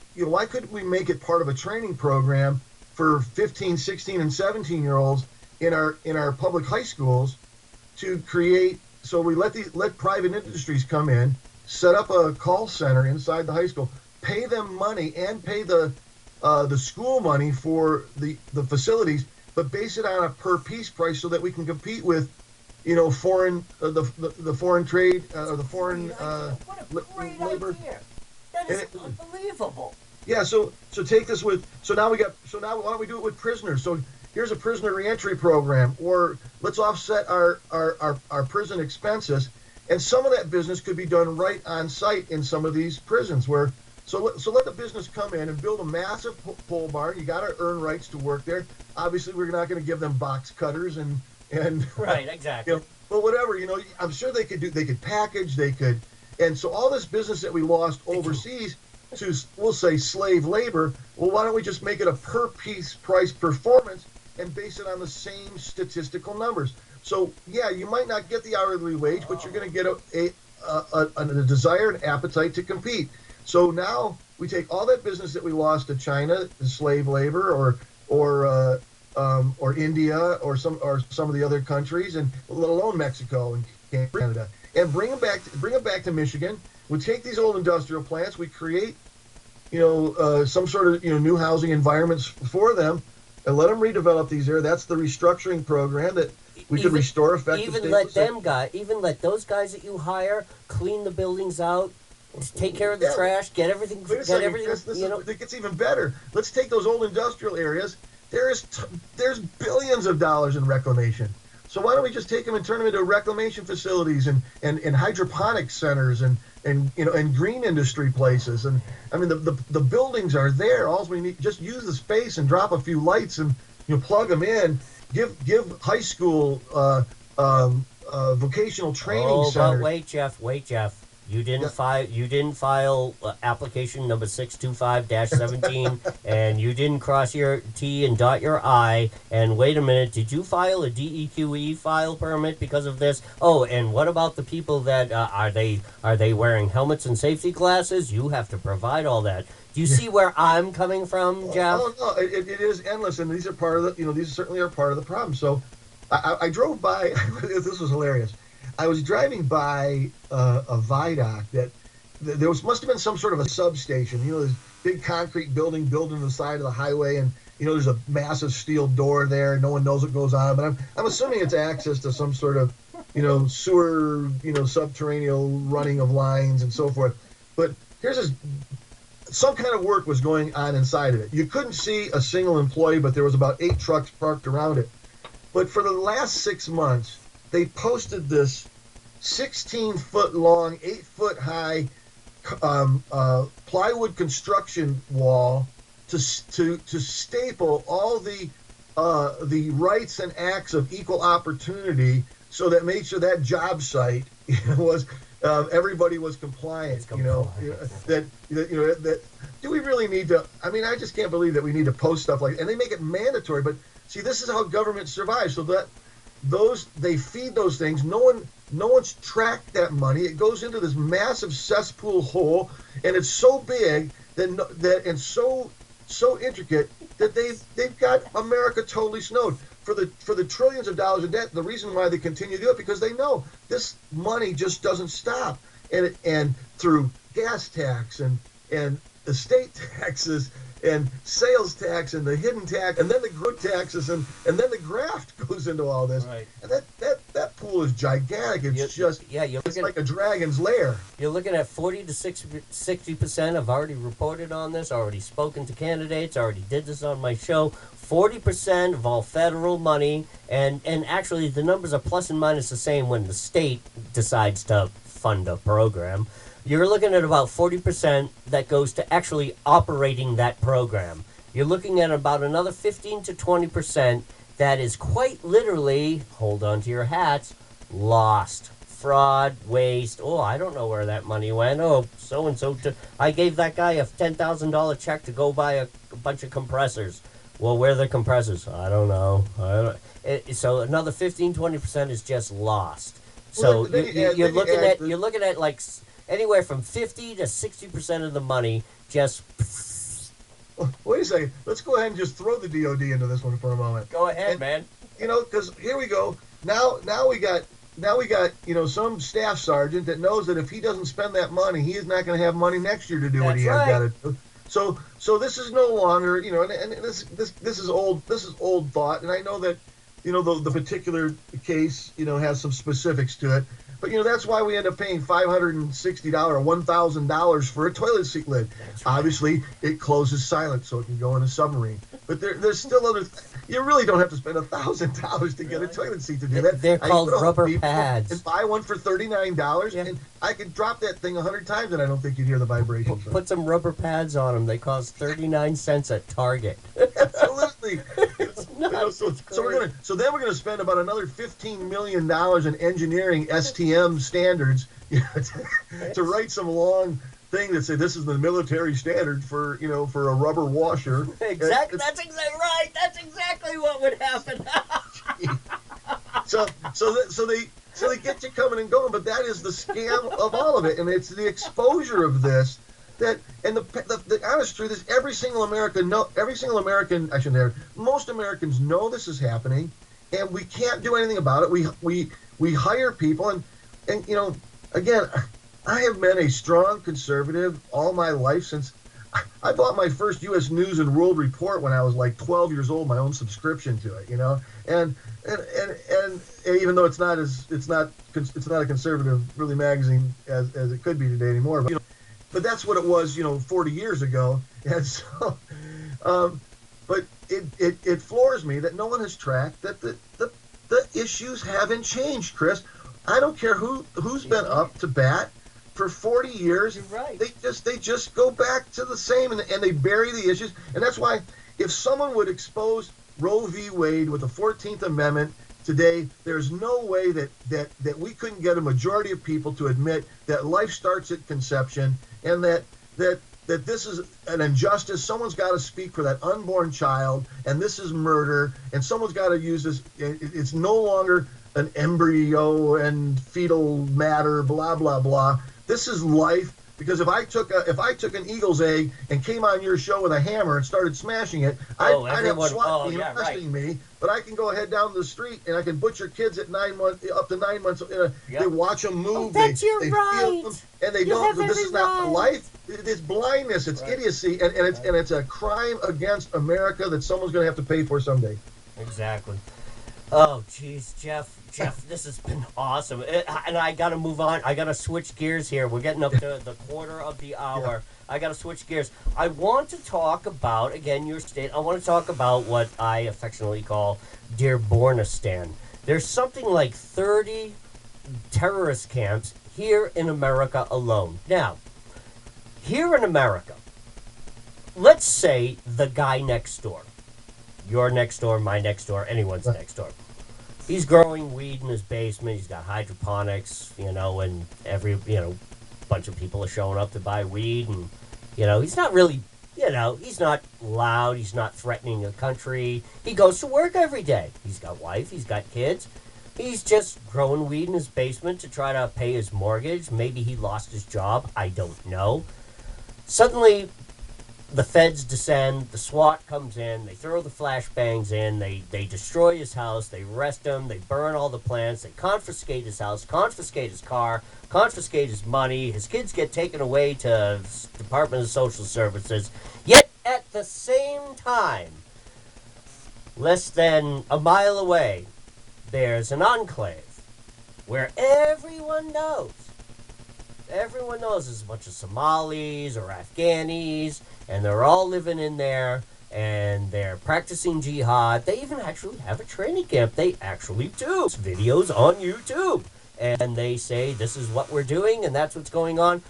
make it part of a training program for 15, 16, and 17-year-olds in our public high schools to create, so we let private industries come in, set up a call center inside the high school, pay them money and pay the school money for the facilities, but base it on a per piece price so that we can compete with foreign the foreign trade or the foreign what a great labor. Idea. That is unbelievable. Yeah, so take this with now why don't we do it with prisoners? So here's a prisoner reentry program, or let's offset our prison expenses, and some of that business could be done right on site in some of these prisons where so let the business come in and build a massive pole barn. You got to earn rights to work there. Obviously, we're not going to give them box cutters and right, exactly. But whatever, I'm sure they could package, and so all this business that we lost overseas to, we'll say, slave labor, well, why don't we just make it a per piece price performance and base it on the same statistical numbers? So yeah, you might not get the hourly wage, but you're going to get a desire and appetite to compete. So now we take all that business that we lost to China, the slave labor, or India, or some of the other countries, and let alone Mexico and Canada, and bring them back to Michigan. We take these old industrial plants, we create, some sort of new housing environments for them, and let them redevelop these areas. That's the restructuring program that we could restore effective. Even let those guys that you hire clean the buildings out, take care of the trash, get everything. It gets even better. Let's take those old industrial areas. There's billions of dollars in reclamation. So why don't we just take them and turn them into reclamation facilities and hydroponic centers and green industry places? And I mean, the buildings are there. All we need, just use the space and drop a few lights and plug them in. Give high school vocational training centers. But wait, Jeff. You didn't file application number 625-17, and you didn't cross your T and dot your I. And wait a minute, did you file a DEQE file permit because of this? Oh, and what about the people that are they wearing helmets and safety glasses? You have to provide all that. Do you see where I'm coming from, Jeff? Oh no, it is endless, and these are part of the these certainly are part of the problem. So I drove by. This was hilarious. I was driving by a viaduct that there must have been some sort of a substation. This big concrete building built into the side of the highway, and there's a massive steel door there. No one knows what goes on, but I'm assuming it's access to some sort of sewer, subterranean running of lines and so forth. But some kind of work was going on inside of it. You couldn't see a single employee, but there was about 8 trucks parked around it. But for the last 6 months, they posted this 16-foot long, 8-foot high plywood construction wall to staple all the rights and acts of equal opportunity, so that made sure that job site was everybody was compliant. That do we really need to? I mean, I just can't believe that we need to post stuff like, and they make it mandatory. But see, this is how government survives. So that they feed those things. No one's tracked that money. It goes into this massive cesspool hole, and it's so big and so intricate that they've got America totally snowed. For the trillions of dollars of debt, the reason why they continue to do it, because they know this money just doesn't stop, and through gas tax and estate taxes and sales tax and the hidden tax and then the growth taxes and then the graft goes into all this. Right. And that pool is gigantic. It's like a dragon's lair. You're looking at 40 to 60% have already reported on this, already spoken to candidates, already did this on my show. 40% of all federal money, and actually the numbers are plus and minus the same when the state decides to fund a program. You're looking at about 40% that goes to actually operating that program. You're looking at about another 15 to 20% that is quite literally, hold on to your hats, lost. Fraud, waste. Oh, I don't know where that money went. Oh, so-and-so. I gave that guy a $10,000 check to go buy a bunch of compressors. Well, where are the compressors? I don't know. So another 15-20% is just lost. So Well, you're looking at like anywhere from 50 to 60% of the money just. Wait a second. Let's go ahead and just throw the DOD into this one for a moment. Go ahead, man. Because here we go. Now we got some staff sergeant that knows that if he doesn't spend that money, he is not going to have money next year to do what he has got to do. So this is no longer, and this is old. This is old thought, and I know that, the particular case, has some specifics to it. But that's why we end up paying $560 or $1,000 for a toilet seat lid. That's right. Obviously, it closes silent, so it can go in a submarine. But there's still other. You really don't have to spend $1,000 to get a toilet seat to do that. They're called rubber pads. And buy one for $39, and I could drop that thing 100 times, and I don't think you'd hear the vibrations. Put some rubber pads on them. They cost 39 cents at Target. Absolutely. So then we're gonna spend about another $15 million in engineering STM standards to write some long thing that say this is the military standard for a rubber washer. Exactly. That's exactly right. That's exactly what would happen. So they get you coming and going, but that is the scam of all of it, and it's the exposure of this. The honest truth is, most Americans know this is happening, and we can't do anything about it. We hire people, and again, I have been a strong conservative all my life since I bought my first U.S. News and World Report when I was like 12 years old, my own subscription to it, and even though it's not a conservative really magazine as it could be today anymore, but that's what it was, 40 years ago. And so, but it floors me that no one has tracked that the issues haven't changed, Chris. I don't care who's been up to bat for 40 years. You're right. They just go back to the same, and they bury the issues. And that's why if someone would expose Roe v. Wade with the 14th Amendment today, there's no way that we couldn't get a majority of people to admit that life starts at conception, and that this is an injustice. Someone's got to speak for that unborn child, and this is murder, and someone's got to use this. It's no longer an embryo and fetal matter, blah, blah, blah. This is life. Because if I took an eagle's egg and came on your show with a hammer and started smashing it, I'd have SWAT team arresting me. But I can go ahead down the street and I can butcher kids at 9 months, up to 9 months. They watch them move. That's they right. feel them, and they don't. This is not life. It's blindness. It's idiocy, and it's a crime against America that someone's going to have to pay for someday. Exactly. Oh, geez, Jeff, this has been awesome. And I got to move on. I got to switch gears here. We're getting up to the quarter of the hour. I got to switch gears. I want to talk about, again, your state. I want to talk about what I affectionately call Dearbornistan. There's something like 30 terrorist camps here in America alone. Now, here in America, let's say the guy next door, your next door, my next door, anyone's next door. He's growing weed in his basement. He's got hydroponics, and every, bunch of people are showing up to buy weed. And, he's not really, he's not loud. He's not threatening the country. He goes to work every day. He's got wife. He's got kids. He's just growing weed in his basement to try to pay his mortgage. Maybe he lost his job. I don't know. Suddenly, the feds descend, the SWAT comes in, they throw the flashbangs in, they destroy his house, they arrest him, they burn all the plants, they confiscate his house, confiscate his car, confiscate his money, his kids get taken away to Department of Social Services. Yet at the same time, less than a mile away, there's an enclave where everyone knows there's a bunch of Somalis or Afghanis, and they're all living in there, and they're practicing jihad. They even actually have a training camp. They actually do. It's videos on YouTube. And they say, this is what we're doing, and that's what's going on.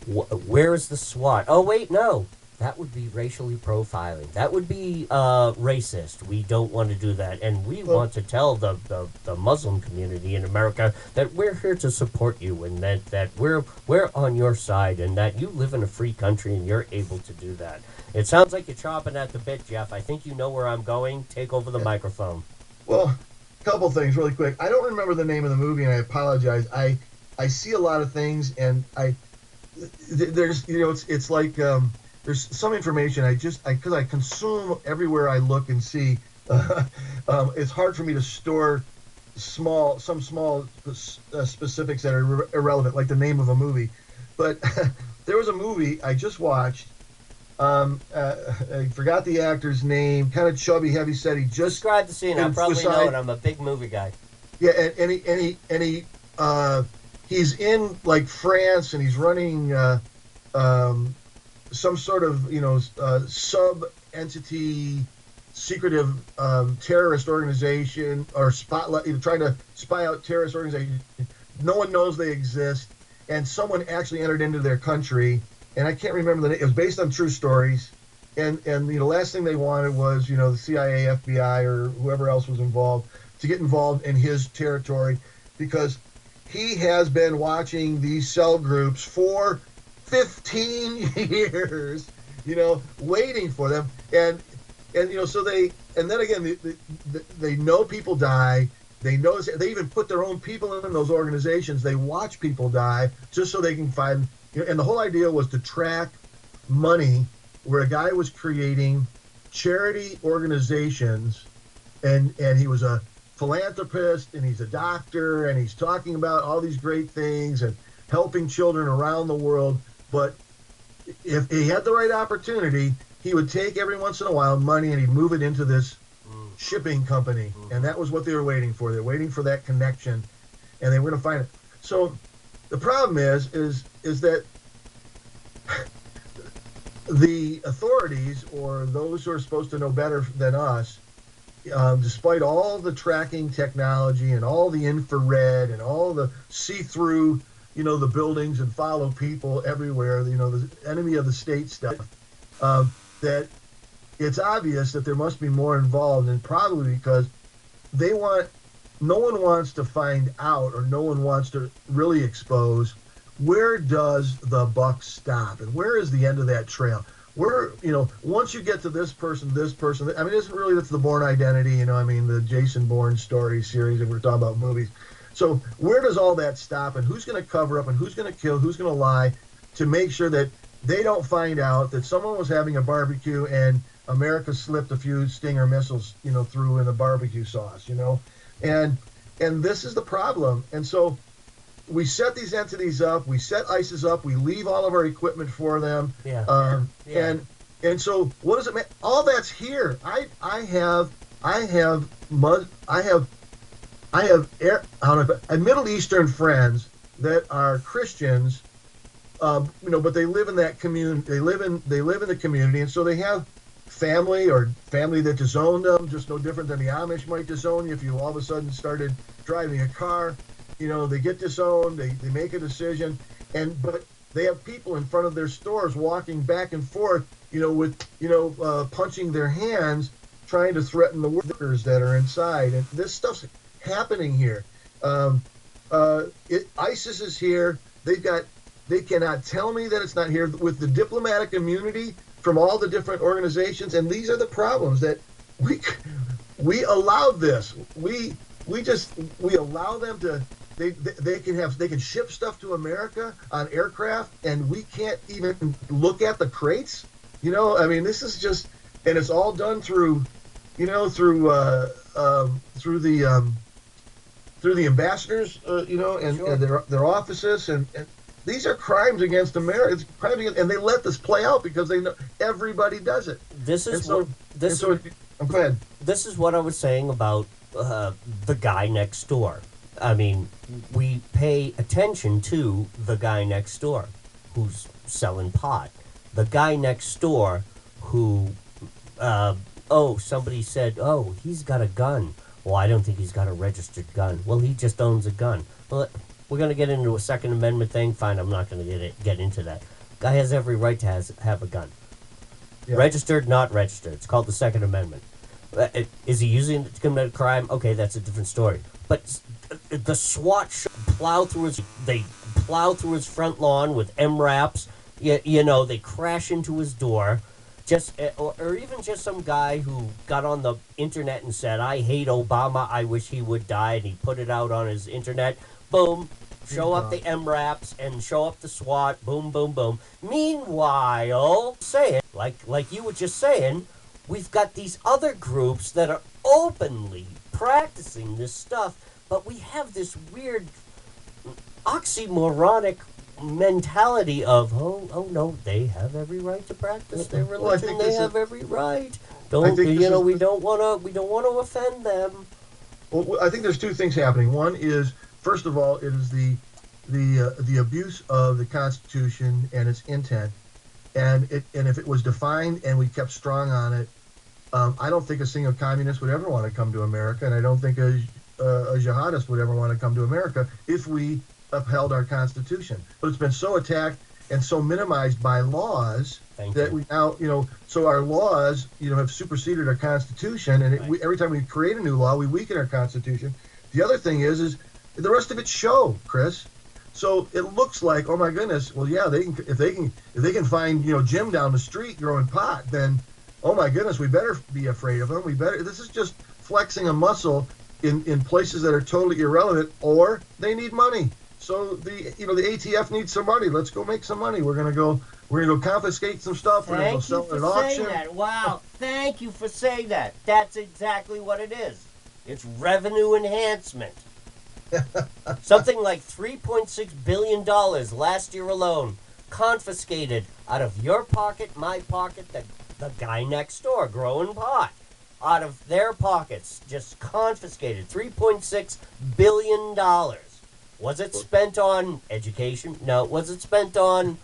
Where is the SWAT? Oh, wait, no. That would be racially profiling. That would be racist. We don't want to do that. And we want to tell the Muslim community in America that we're here to support you, and that we're on your side, and that you live in a free country and you're able to do that. It sounds like you're chomping at the bit, Jeff. I think you know where I'm going. Take over the microphone. Well, a couple things really quick. I don't remember the name of the movie, and I apologize. I see a lot of things, and there's it's like there's some information because I consume everywhere I look and see. It's hard for me to store some small specifics that are irrelevant, like the name of a movie. But there was a movie I just watched. I forgot the actor's name. Kind of chubby, heavy set. He just describe the scene. I probably know it. I'm a big movie guy. Yeah, and he's in like France, and he's running some sort of sub entity, secretive terrorist organization, or spotlight, trying to spy out terrorist organization. No one knows they exist, and someone actually entered into their country, and I can't remember the name. It was based on true stories, and the last thing they wanted was the CIA, FBI, or whoever else was involved to get involved in his territory, because he has been watching these cell groups for 15 years, waiting for them, and so they know people die. They know they even put their own people in those organizations. They watch people die just so they can find. And the whole idea was to track money, where a guy was creating charity organizations, and he was a philanthropist, and he's a doctor, and he's talking about all these great things and helping children around the world. But if he had the right opportunity, he would take every once in a while money and he'd move it into this shipping company. And that was what they were waiting for. They're waiting for that connection, and they were going to find it. So the problem is that the authorities, or those who are supposed to know better than us, despite all the tracking technology and all the infrared and all the see-through, the buildings and follow people everywhere, the enemy of the state stuff, that it's obvious that there must be more involved, and probably because no one wants to find out, or no one wants to really expose, where does the buck stop, and where is the end of that trail? Where, once you get to this person, I mean, isn't really, that's the Bourne Identity, the Jason Bourne story series, and we're talking about movies. So where does all that stop, and who's going to cover up, and who's going to kill, who's going to lie, to make sure that they don't find out that someone was having a barbecue and America slipped a few Stinger missiles, through in the barbecue sauce, and this is the problem. And so we set these entities up, we set ISIS up, we leave all of our equipment for them. Yeah. And so what does it mean? All that's here. I have I have Middle Eastern friends that are Christians, but they live in that community. They live in the community, and so they have family that disowned them, just no different than the Amish might disown you if you all of a sudden started driving a car. They get disowned. They make a decision, but they have people in front of their stores walking back and forth, with punching their hands, trying to threaten the workers that are inside. And this stuff's happening here. ISIS is here. They cannot tell me that it's not here with the diplomatic immunity from all the different organizations. And these are the problems that we allowed this. We allow them to. They can ship stuff to America on aircraft, and we can't even look at the crates. This is just, and it's all done through the ambassadors, and, Sure. and their offices, and these are crimes against America. It's crimes against, and they let this play out because they know everybody does it. This is Go ahead. This is what I was saying about the guy next door. I mean, we pay attention to the guy next door who's selling pot. The guy next door who, somebody said, oh, he's got a gun. Well, I don't think he's got a registered gun. Well, he just owns a gun. Well, we're going to get into a Second Amendment thing. Fine, I'm not going to get into that. Guy has every right to have a gun. Yeah. Registered, not registered. It's called the Second Amendment. Is he using it to commit a crime? Okay, that's a different story. But the SWAT plow through his front lawn with MRAPs. They crash into his door. Or even just some guy who got on the internet and said, I hate Obama, I wish he would die, and he put it out on his internet. Boom. Show up the MRAPs and show up the SWAT. Boom, boom, boom. Meanwhile, like you were just saying, we've got these other groups that are openly practicing this stuff, but we have this weird oxymoronic mentality of, oh no, they have every right to practice their religion. They have every right. We don't want to offend them. Well, I think there's two things happening. One is, first of all, it is the abuse of the Constitution and its intent, and if it was defined and we kept strong on it, I don't think a single communist would ever want to come to America, and I don't think a jihadist would ever want to come to America if we upheld our Constitution. But it's been so attacked and so minimized by laws we now, so our laws, have superseded our Constitution, and every time we create a new law, we weaken our Constitution. The other thing is the rest of it's show, Chris. So it looks like, oh my goodness, well, yeah, if they can find, Jim down the street growing pot, then, oh my goodness, we better be afraid of him. This is just flexing a muscle in places that are totally irrelevant, or they need money. So the ATF needs some money. Let's go make some money. We're gonna go confiscate some stuff. We're gonna go sell it at auction. That. Wow, thank you for saying that. That's exactly what it is. It's revenue enhancement. Something like $3.6 billion last year alone, confiscated out of your pocket, my pocket, the guy next door growing pot. Out of their pockets, just confiscated. $3.6 billion. Was it spent on education? No. Was it spent on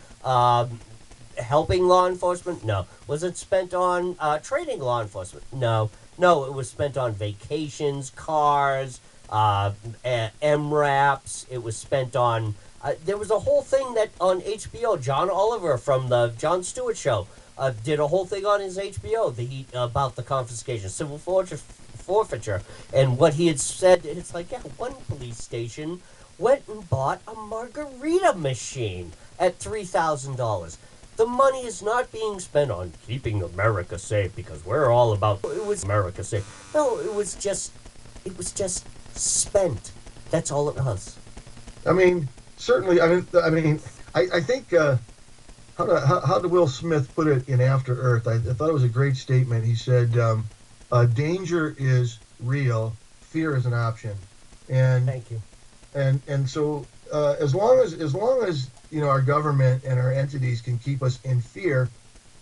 helping law enforcement? No. Was it spent on training law enforcement? No. No, it was spent on vacations, cars, MRAPs. It was spent on... there was a whole thing that on HBO, John Oliver from the Jon Stewart Show did a whole thing on his HBO about the confiscation, civil forfeiture. And what he had said, it's like, one police station went and bought a margarita machine at $3,000. The money is not being spent on keeping America safe because we're all about it was America safe. No, it was just spent. That's all it was. I mean, certainly. I think how did Will Smith put it in After Earth? I thought it was a great statement. He said, "Danger is real, fear is an option." And thank you. And so as long as our government and our entities can keep us in fear,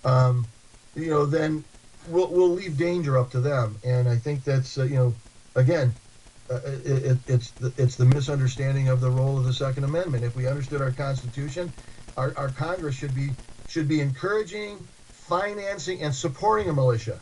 then we'll leave danger up to them. And I think that's again, it's the misunderstanding of the role of the Second Amendment. If we understood our Constitution, our Congress should be encouraging, financing, and supporting a militia.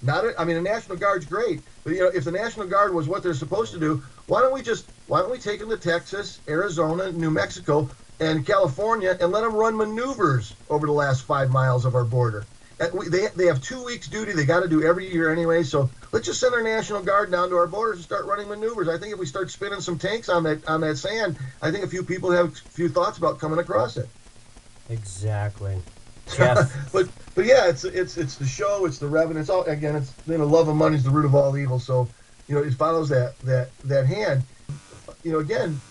I mean, the National Guard's great, but if the National Guard was what they're supposed to do, why don't we take them to Texas, Arizona, New Mexico, and California, and let them run maneuvers over the last 5 miles of our border? They have 2 weeks duty. They got to do every year anyway. So let's just send our National Guard down to our borders and start running maneuvers. I think if we start spinning some tanks on that sand, I think a few people have a few thoughts about coming across it. Exactly. Jeff. but yeah, it's the show. It's the revenue. It's all, again. It's love of money is the root of all evil. So it follows that hand. Again.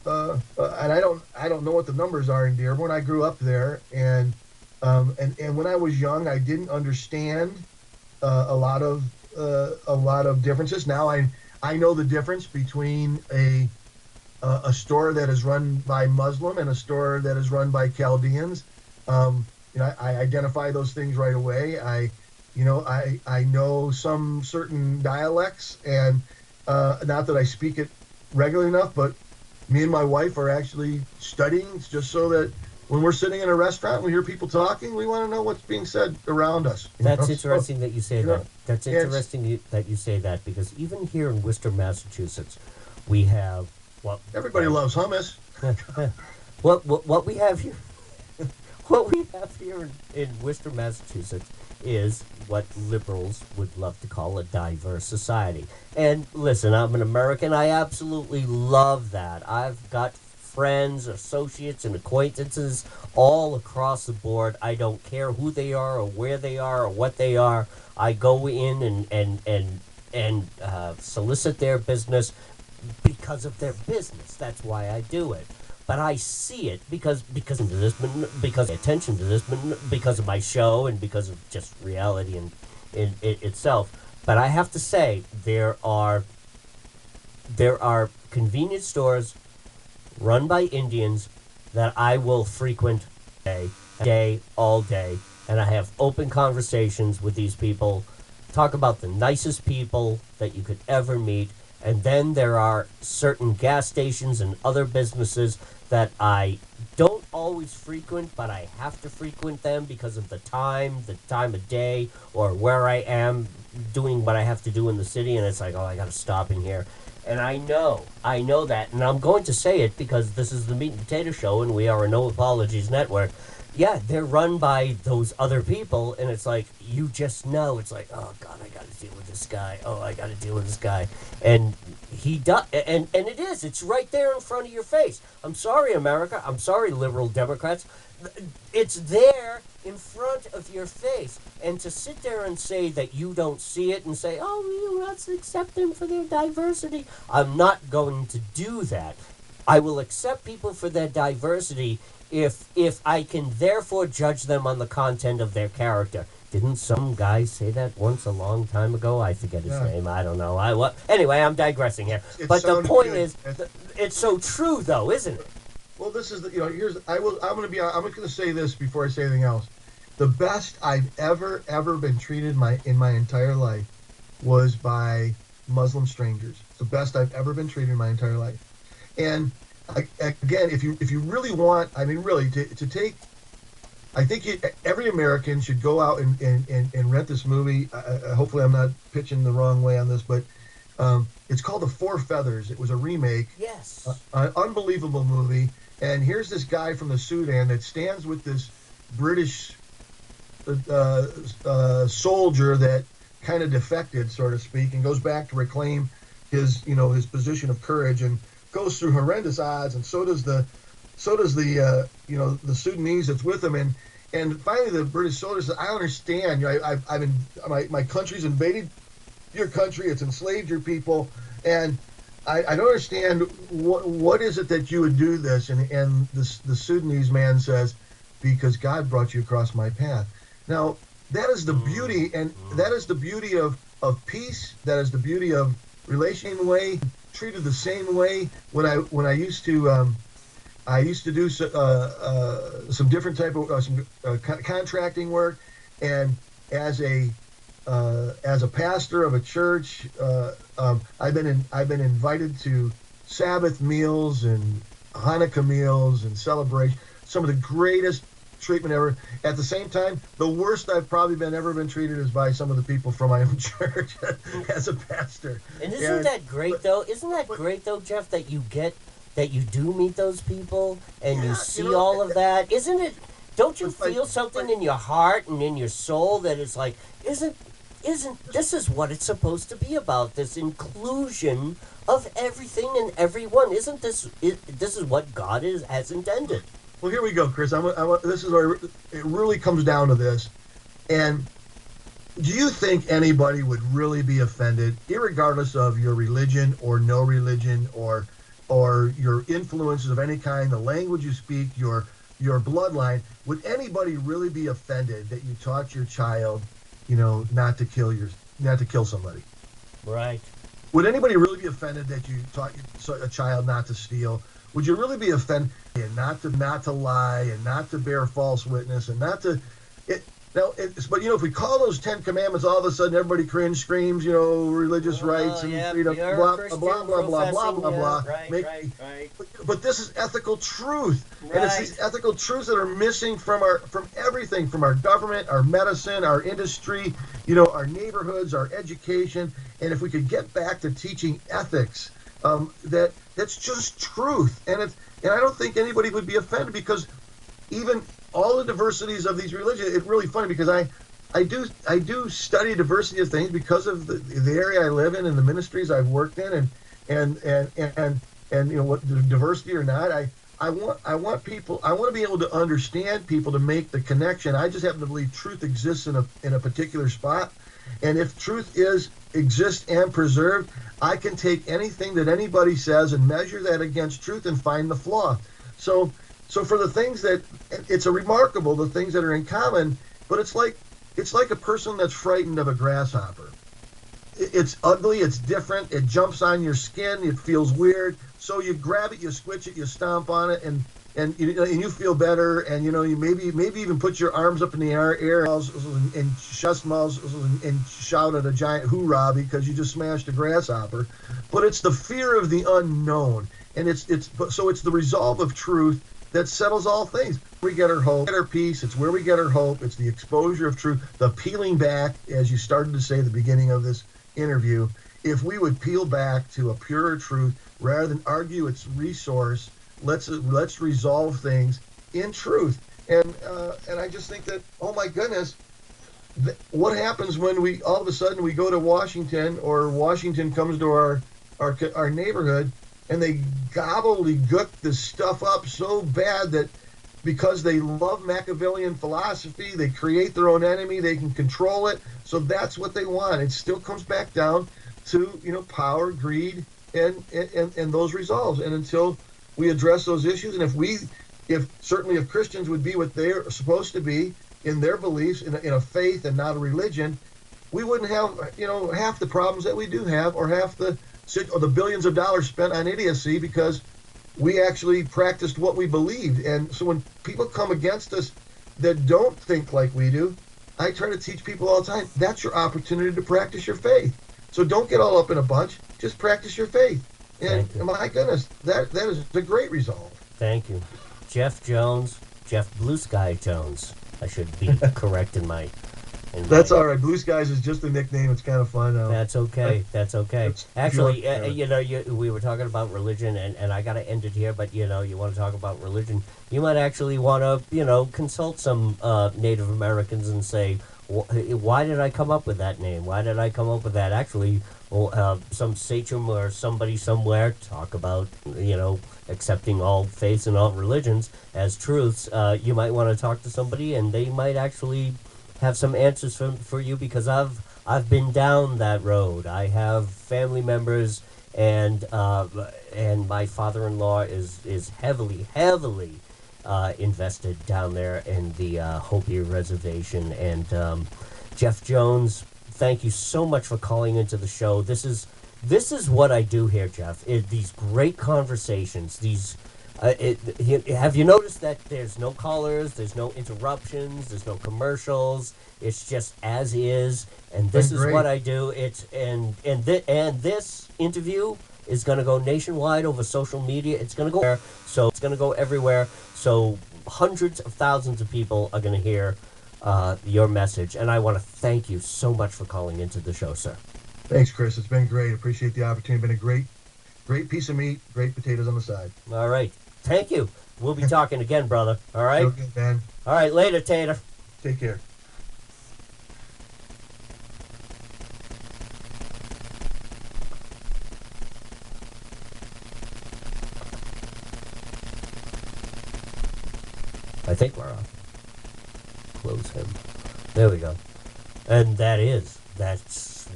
And I don't know what the numbers are in Dearborn. I grew up there, and when I was young, I didn't understand a lot of differences. Now I know the difference between a store that is run by Muslim and a store that is run by Chaldeans. I identify those things right away. I know some certain dialects, and not that I speak it regularly enough, but me and my wife are actually studying just so that when we're sitting in a restaurant, we hear people talking, we want to know what's being said around us. That's interesting that you say that. That's interesting that you say that, because even here in Worcester, Massachusetts, we have everybody loves hummus. what we have here, what we have here in Worcester, Massachusetts, is what liberals would love to call a diverse society. And listen, I'm an American. I absolutely love that. I've got friends, associates, and acquaintances all across the board. I don't care who they are or where they are or what they are. I go in and solicit their business because of their business. That's why I do it. But I see it because of this, because of attention to this, because of my show and because of just reality in itself. But I have to say, there are convenience stores run by Indians that I will frequent all day, and I have open conversations with these people, talk about the nicest people that you could ever meet. And then there are certain gas stations and other businesses that I don't always frequent, but I have to frequent them because of the time of day, or where I am doing what I have to do in the city, and it's like, oh, I got to stop in here. And I know that, and I'm going to say it because this is the Meat and Potato Show, and we are a No Apologies Network. Yeah, they're run by those other people, and it's like, you just know. It's like, oh, God, I got to deal with this guy. Oh, I got to deal with this guy. And he does, and it is. It's right there in front of your face. I'm sorry, America. I'm sorry, liberal Democrats. It's there in front of your face. And to sit there and say that you don't see it and say, oh, let's accept them for their diversity. I'm not going to do that. I will accept people for their diversity if I can therefore judge them on the content of their character. Didn't some guy say that once a long time ago? I forget his name. I don't know. Anyway, I'm digressing here. But the point is, it's so true, though, isn't it? Well, this is I'm going to say this before I say anything else. The best I've ever been treated in my entire life was by Muslim strangers. The best I've ever been treated in my entire life. And again, if you really want, to take, I think every American should go out and rent this movie. Hopefully I'm not pitching the wrong way on this, but it's called The Four Feathers. It was a remake. Yes. An unbelievable movie. And here's this guy from the Sudan that stands with this British soldier that kind of defected, so to speak, and goes back to reclaim his position of courage, and goes through horrendous odds, and so does the Sudanese that's with him, and finally the British soldier says, I understand, my country's invaded your country, it's enslaved your people, and I don't understand what is it that you would do this, and the Sudanese man says, because God brought you across my path. Now that is the beauty, and that is the beauty of peace. That is the beauty of relation way, treated the same way when I used to do some different type of contracting work, and as a as a pastor of a church, I've been invited to Sabbath meals and Hanukkah meals and celebration. Some of the greatest treatment ever. At the same time, the worst I've probably ever been treated is by some of the people from my own church as a pastor. And isn't that great though? Isn't that great though, Jeff, that you do meet those people and you see all of that? Isn't it? Don't you feel something in your heart and in your soul that it's like, isn't this is what it's supposed to be about? This inclusion of everything and everyone. Isn't this is what God has intended? Well, here we go, Chris. This is where it really comes down to this. And do you think anybody would really be offended, irregardless of your religion or no religion or your influences of any kind, the language you speak, your bloodline? Would anybody really be offended that you taught your child, not to kill somebody? Right. Would anybody really be offended that you taught a child not to steal? Would you really be offended and not to lie and not to bear false witness and not to but if we call those 10 commandments, all of a sudden everybody screams, religious rights and freedom, blah blah blah blah blah blah blah. Right. But this is ethical truth, right. And it's these ethical truths that are missing from everything, from our government, our medicine, our industry, our neighborhoods, our education. And if we could get back to teaching ethics, that's just truth, and I don't think anybody would be offended, because even all the diversities of these religions, it's really funny because I do study diversity of things because of the area I live in and the ministries I've worked in, and what the diversity or not, I want people, I want to be able to understand people, to make the connection. I just happen to believe truth exists in a particular spot, and if truth exists and preserved, I can take anything that anybody says and measure that against truth and find the flaw. So for the things that, it's remarkable, the things that are in common, but it's like a person that's frightened of a grasshopper. It's ugly, it's different, it jumps on your skin, it feels weird. So you grab it, you squitch it, you stomp on it, and you feel better, and you maybe even put your arms up in the air and chest mouths and shout at a giant hoorah because you just smashed a grasshopper. But it's the fear of the unknown, and it's the resolve of truth that settles all things. We get our hope, get our peace. It's where we get our hope. It's the exposure of truth, the peeling back, as you started to say at the beginning of this interview. If we would peel back to a purer truth rather than argue its resource, let's resolve things in truth. And I just think that, oh my goodness, what happens when we all of a sudden we go to Washington, or Washington comes to our neighborhood, and they gobbledygook this stuff up so bad that because they love Machiavellian philosophy, they create their own enemy, they can control it. So that's what they want. It still comes back down to power, greed, and those resolves. And until we address those issues, and if Christians would be what they're supposed to be in their beliefs, in a faith and not a religion, we wouldn't have half the problems that we do have, or the billions of dollars spent on idiocy, because we actually practiced what we believed. And so when people come against us that don't think like we do, I try to teach people all the time, that's your opportunity to practice your faith. So don't get all up in a bunch, just practice your faith. And my goodness, that is a great resolve. Thank you. Jeff Blue Sky Jones. I should be correct in my... That's all right. Blue Skies is just a nickname. It's kind of fun. That's okay. Actually, we were talking about religion, and I got to end it here, but, you want to talk about religion. You might actually want to, consult some Native Americans and say, why did I come up with that name? Why did I come up with that? Actually, some sachem or somebody somewhere talk about, accepting all faiths and all religions as truths. You might want to talk to somebody, and they might actually have some answers for you, because I've been down that road. I have family members, and my father-in-law is heavily invested down there in the Hopi Reservation. And Jeff Jones, thank you so much for calling into the show. This is what I do here, Jeff. These great conversations, these Have you noticed that there's no callers, there's no interruptions, there's no commercials? It's just as is, and this is what I do. And this interview is going to go nationwide over social media. It's going to go there, so it's going to go everywhere. So hundreds of thousands of people are going to hear your message, and I want to thank you so much for calling into the show, sir. Thanks, Chris. It's been great. Appreciate the opportunity. Been a great piece of meat. Great potatoes on the side. All right. Thank you. We'll be talking again, brother. All right? Okay, man. All right, later, Tater. Take care. I think we're on. Close him. There we go. And that's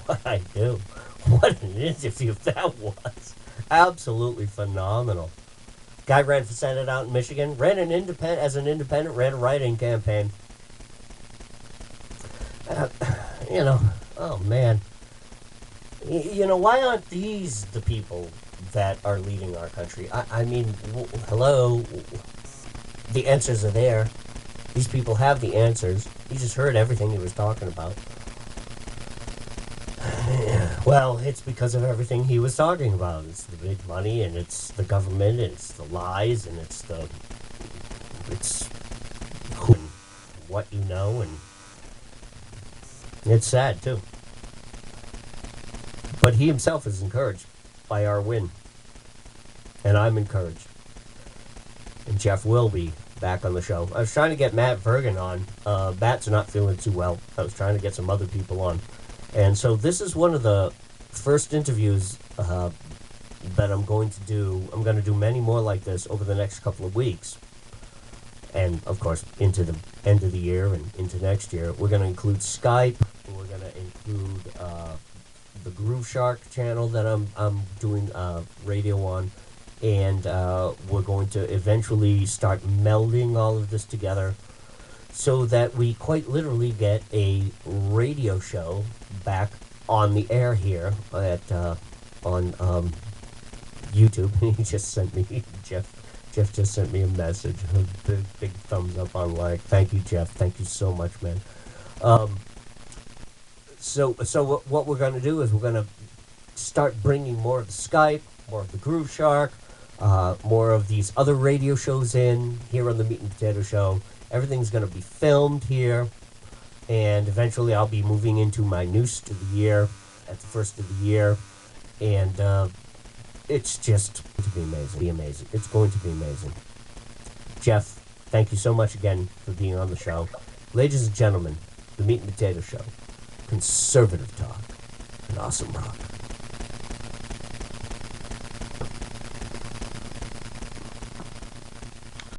what I do. What an interview that was. Absolutely phenomenal. Guy ran for Senate out in Michigan, ran as an independent, ran a write-in campaign. Oh man. Why aren't these the people that are leading our country? I mean, hello. The answers are there. These people have the answers. You just heard everything he was talking about. Well, it's because of everything he was talking about. It's the big money, and it's the government, and it's the lies, and it's who and what you know, and it's sad too. But he himself is encouraged by our win, and I'm encouraged. And Jeff will be back on the show. I was trying to get Matt Vergen on. Matt's not feeling too well. I was trying to get some other people on. And so this is one of the first interviews that I'm going to do. I'm going to do many more like this over the next couple of weeks. And, of course, into the end of the year and into next year. We're going to include Skype. We're going to include the Groove Shark channel that I'm doing radio on. And we're going to eventually start melding all of this together so that we quite literally get a radio show back on the air here on YouTube. He just sent me, Jeff just sent me a message, a big thumbs up on like. Thank you, Jeff. Thank you so much, man. So what we're going to do is we're going to start bringing more of the Skype, more of the Groove Shark, more of these other radio shows in here on the Meat and Potato Show. Everything's going to be filmed here, and eventually I'll be moving into my new studio at the first of the year, and it's just going to be amazing. It's going to be amazing. Jeff, thank you so much again for being on the show. Ladies and gentlemen, the Meat and Potato Show, conservative talk, and awesome rock.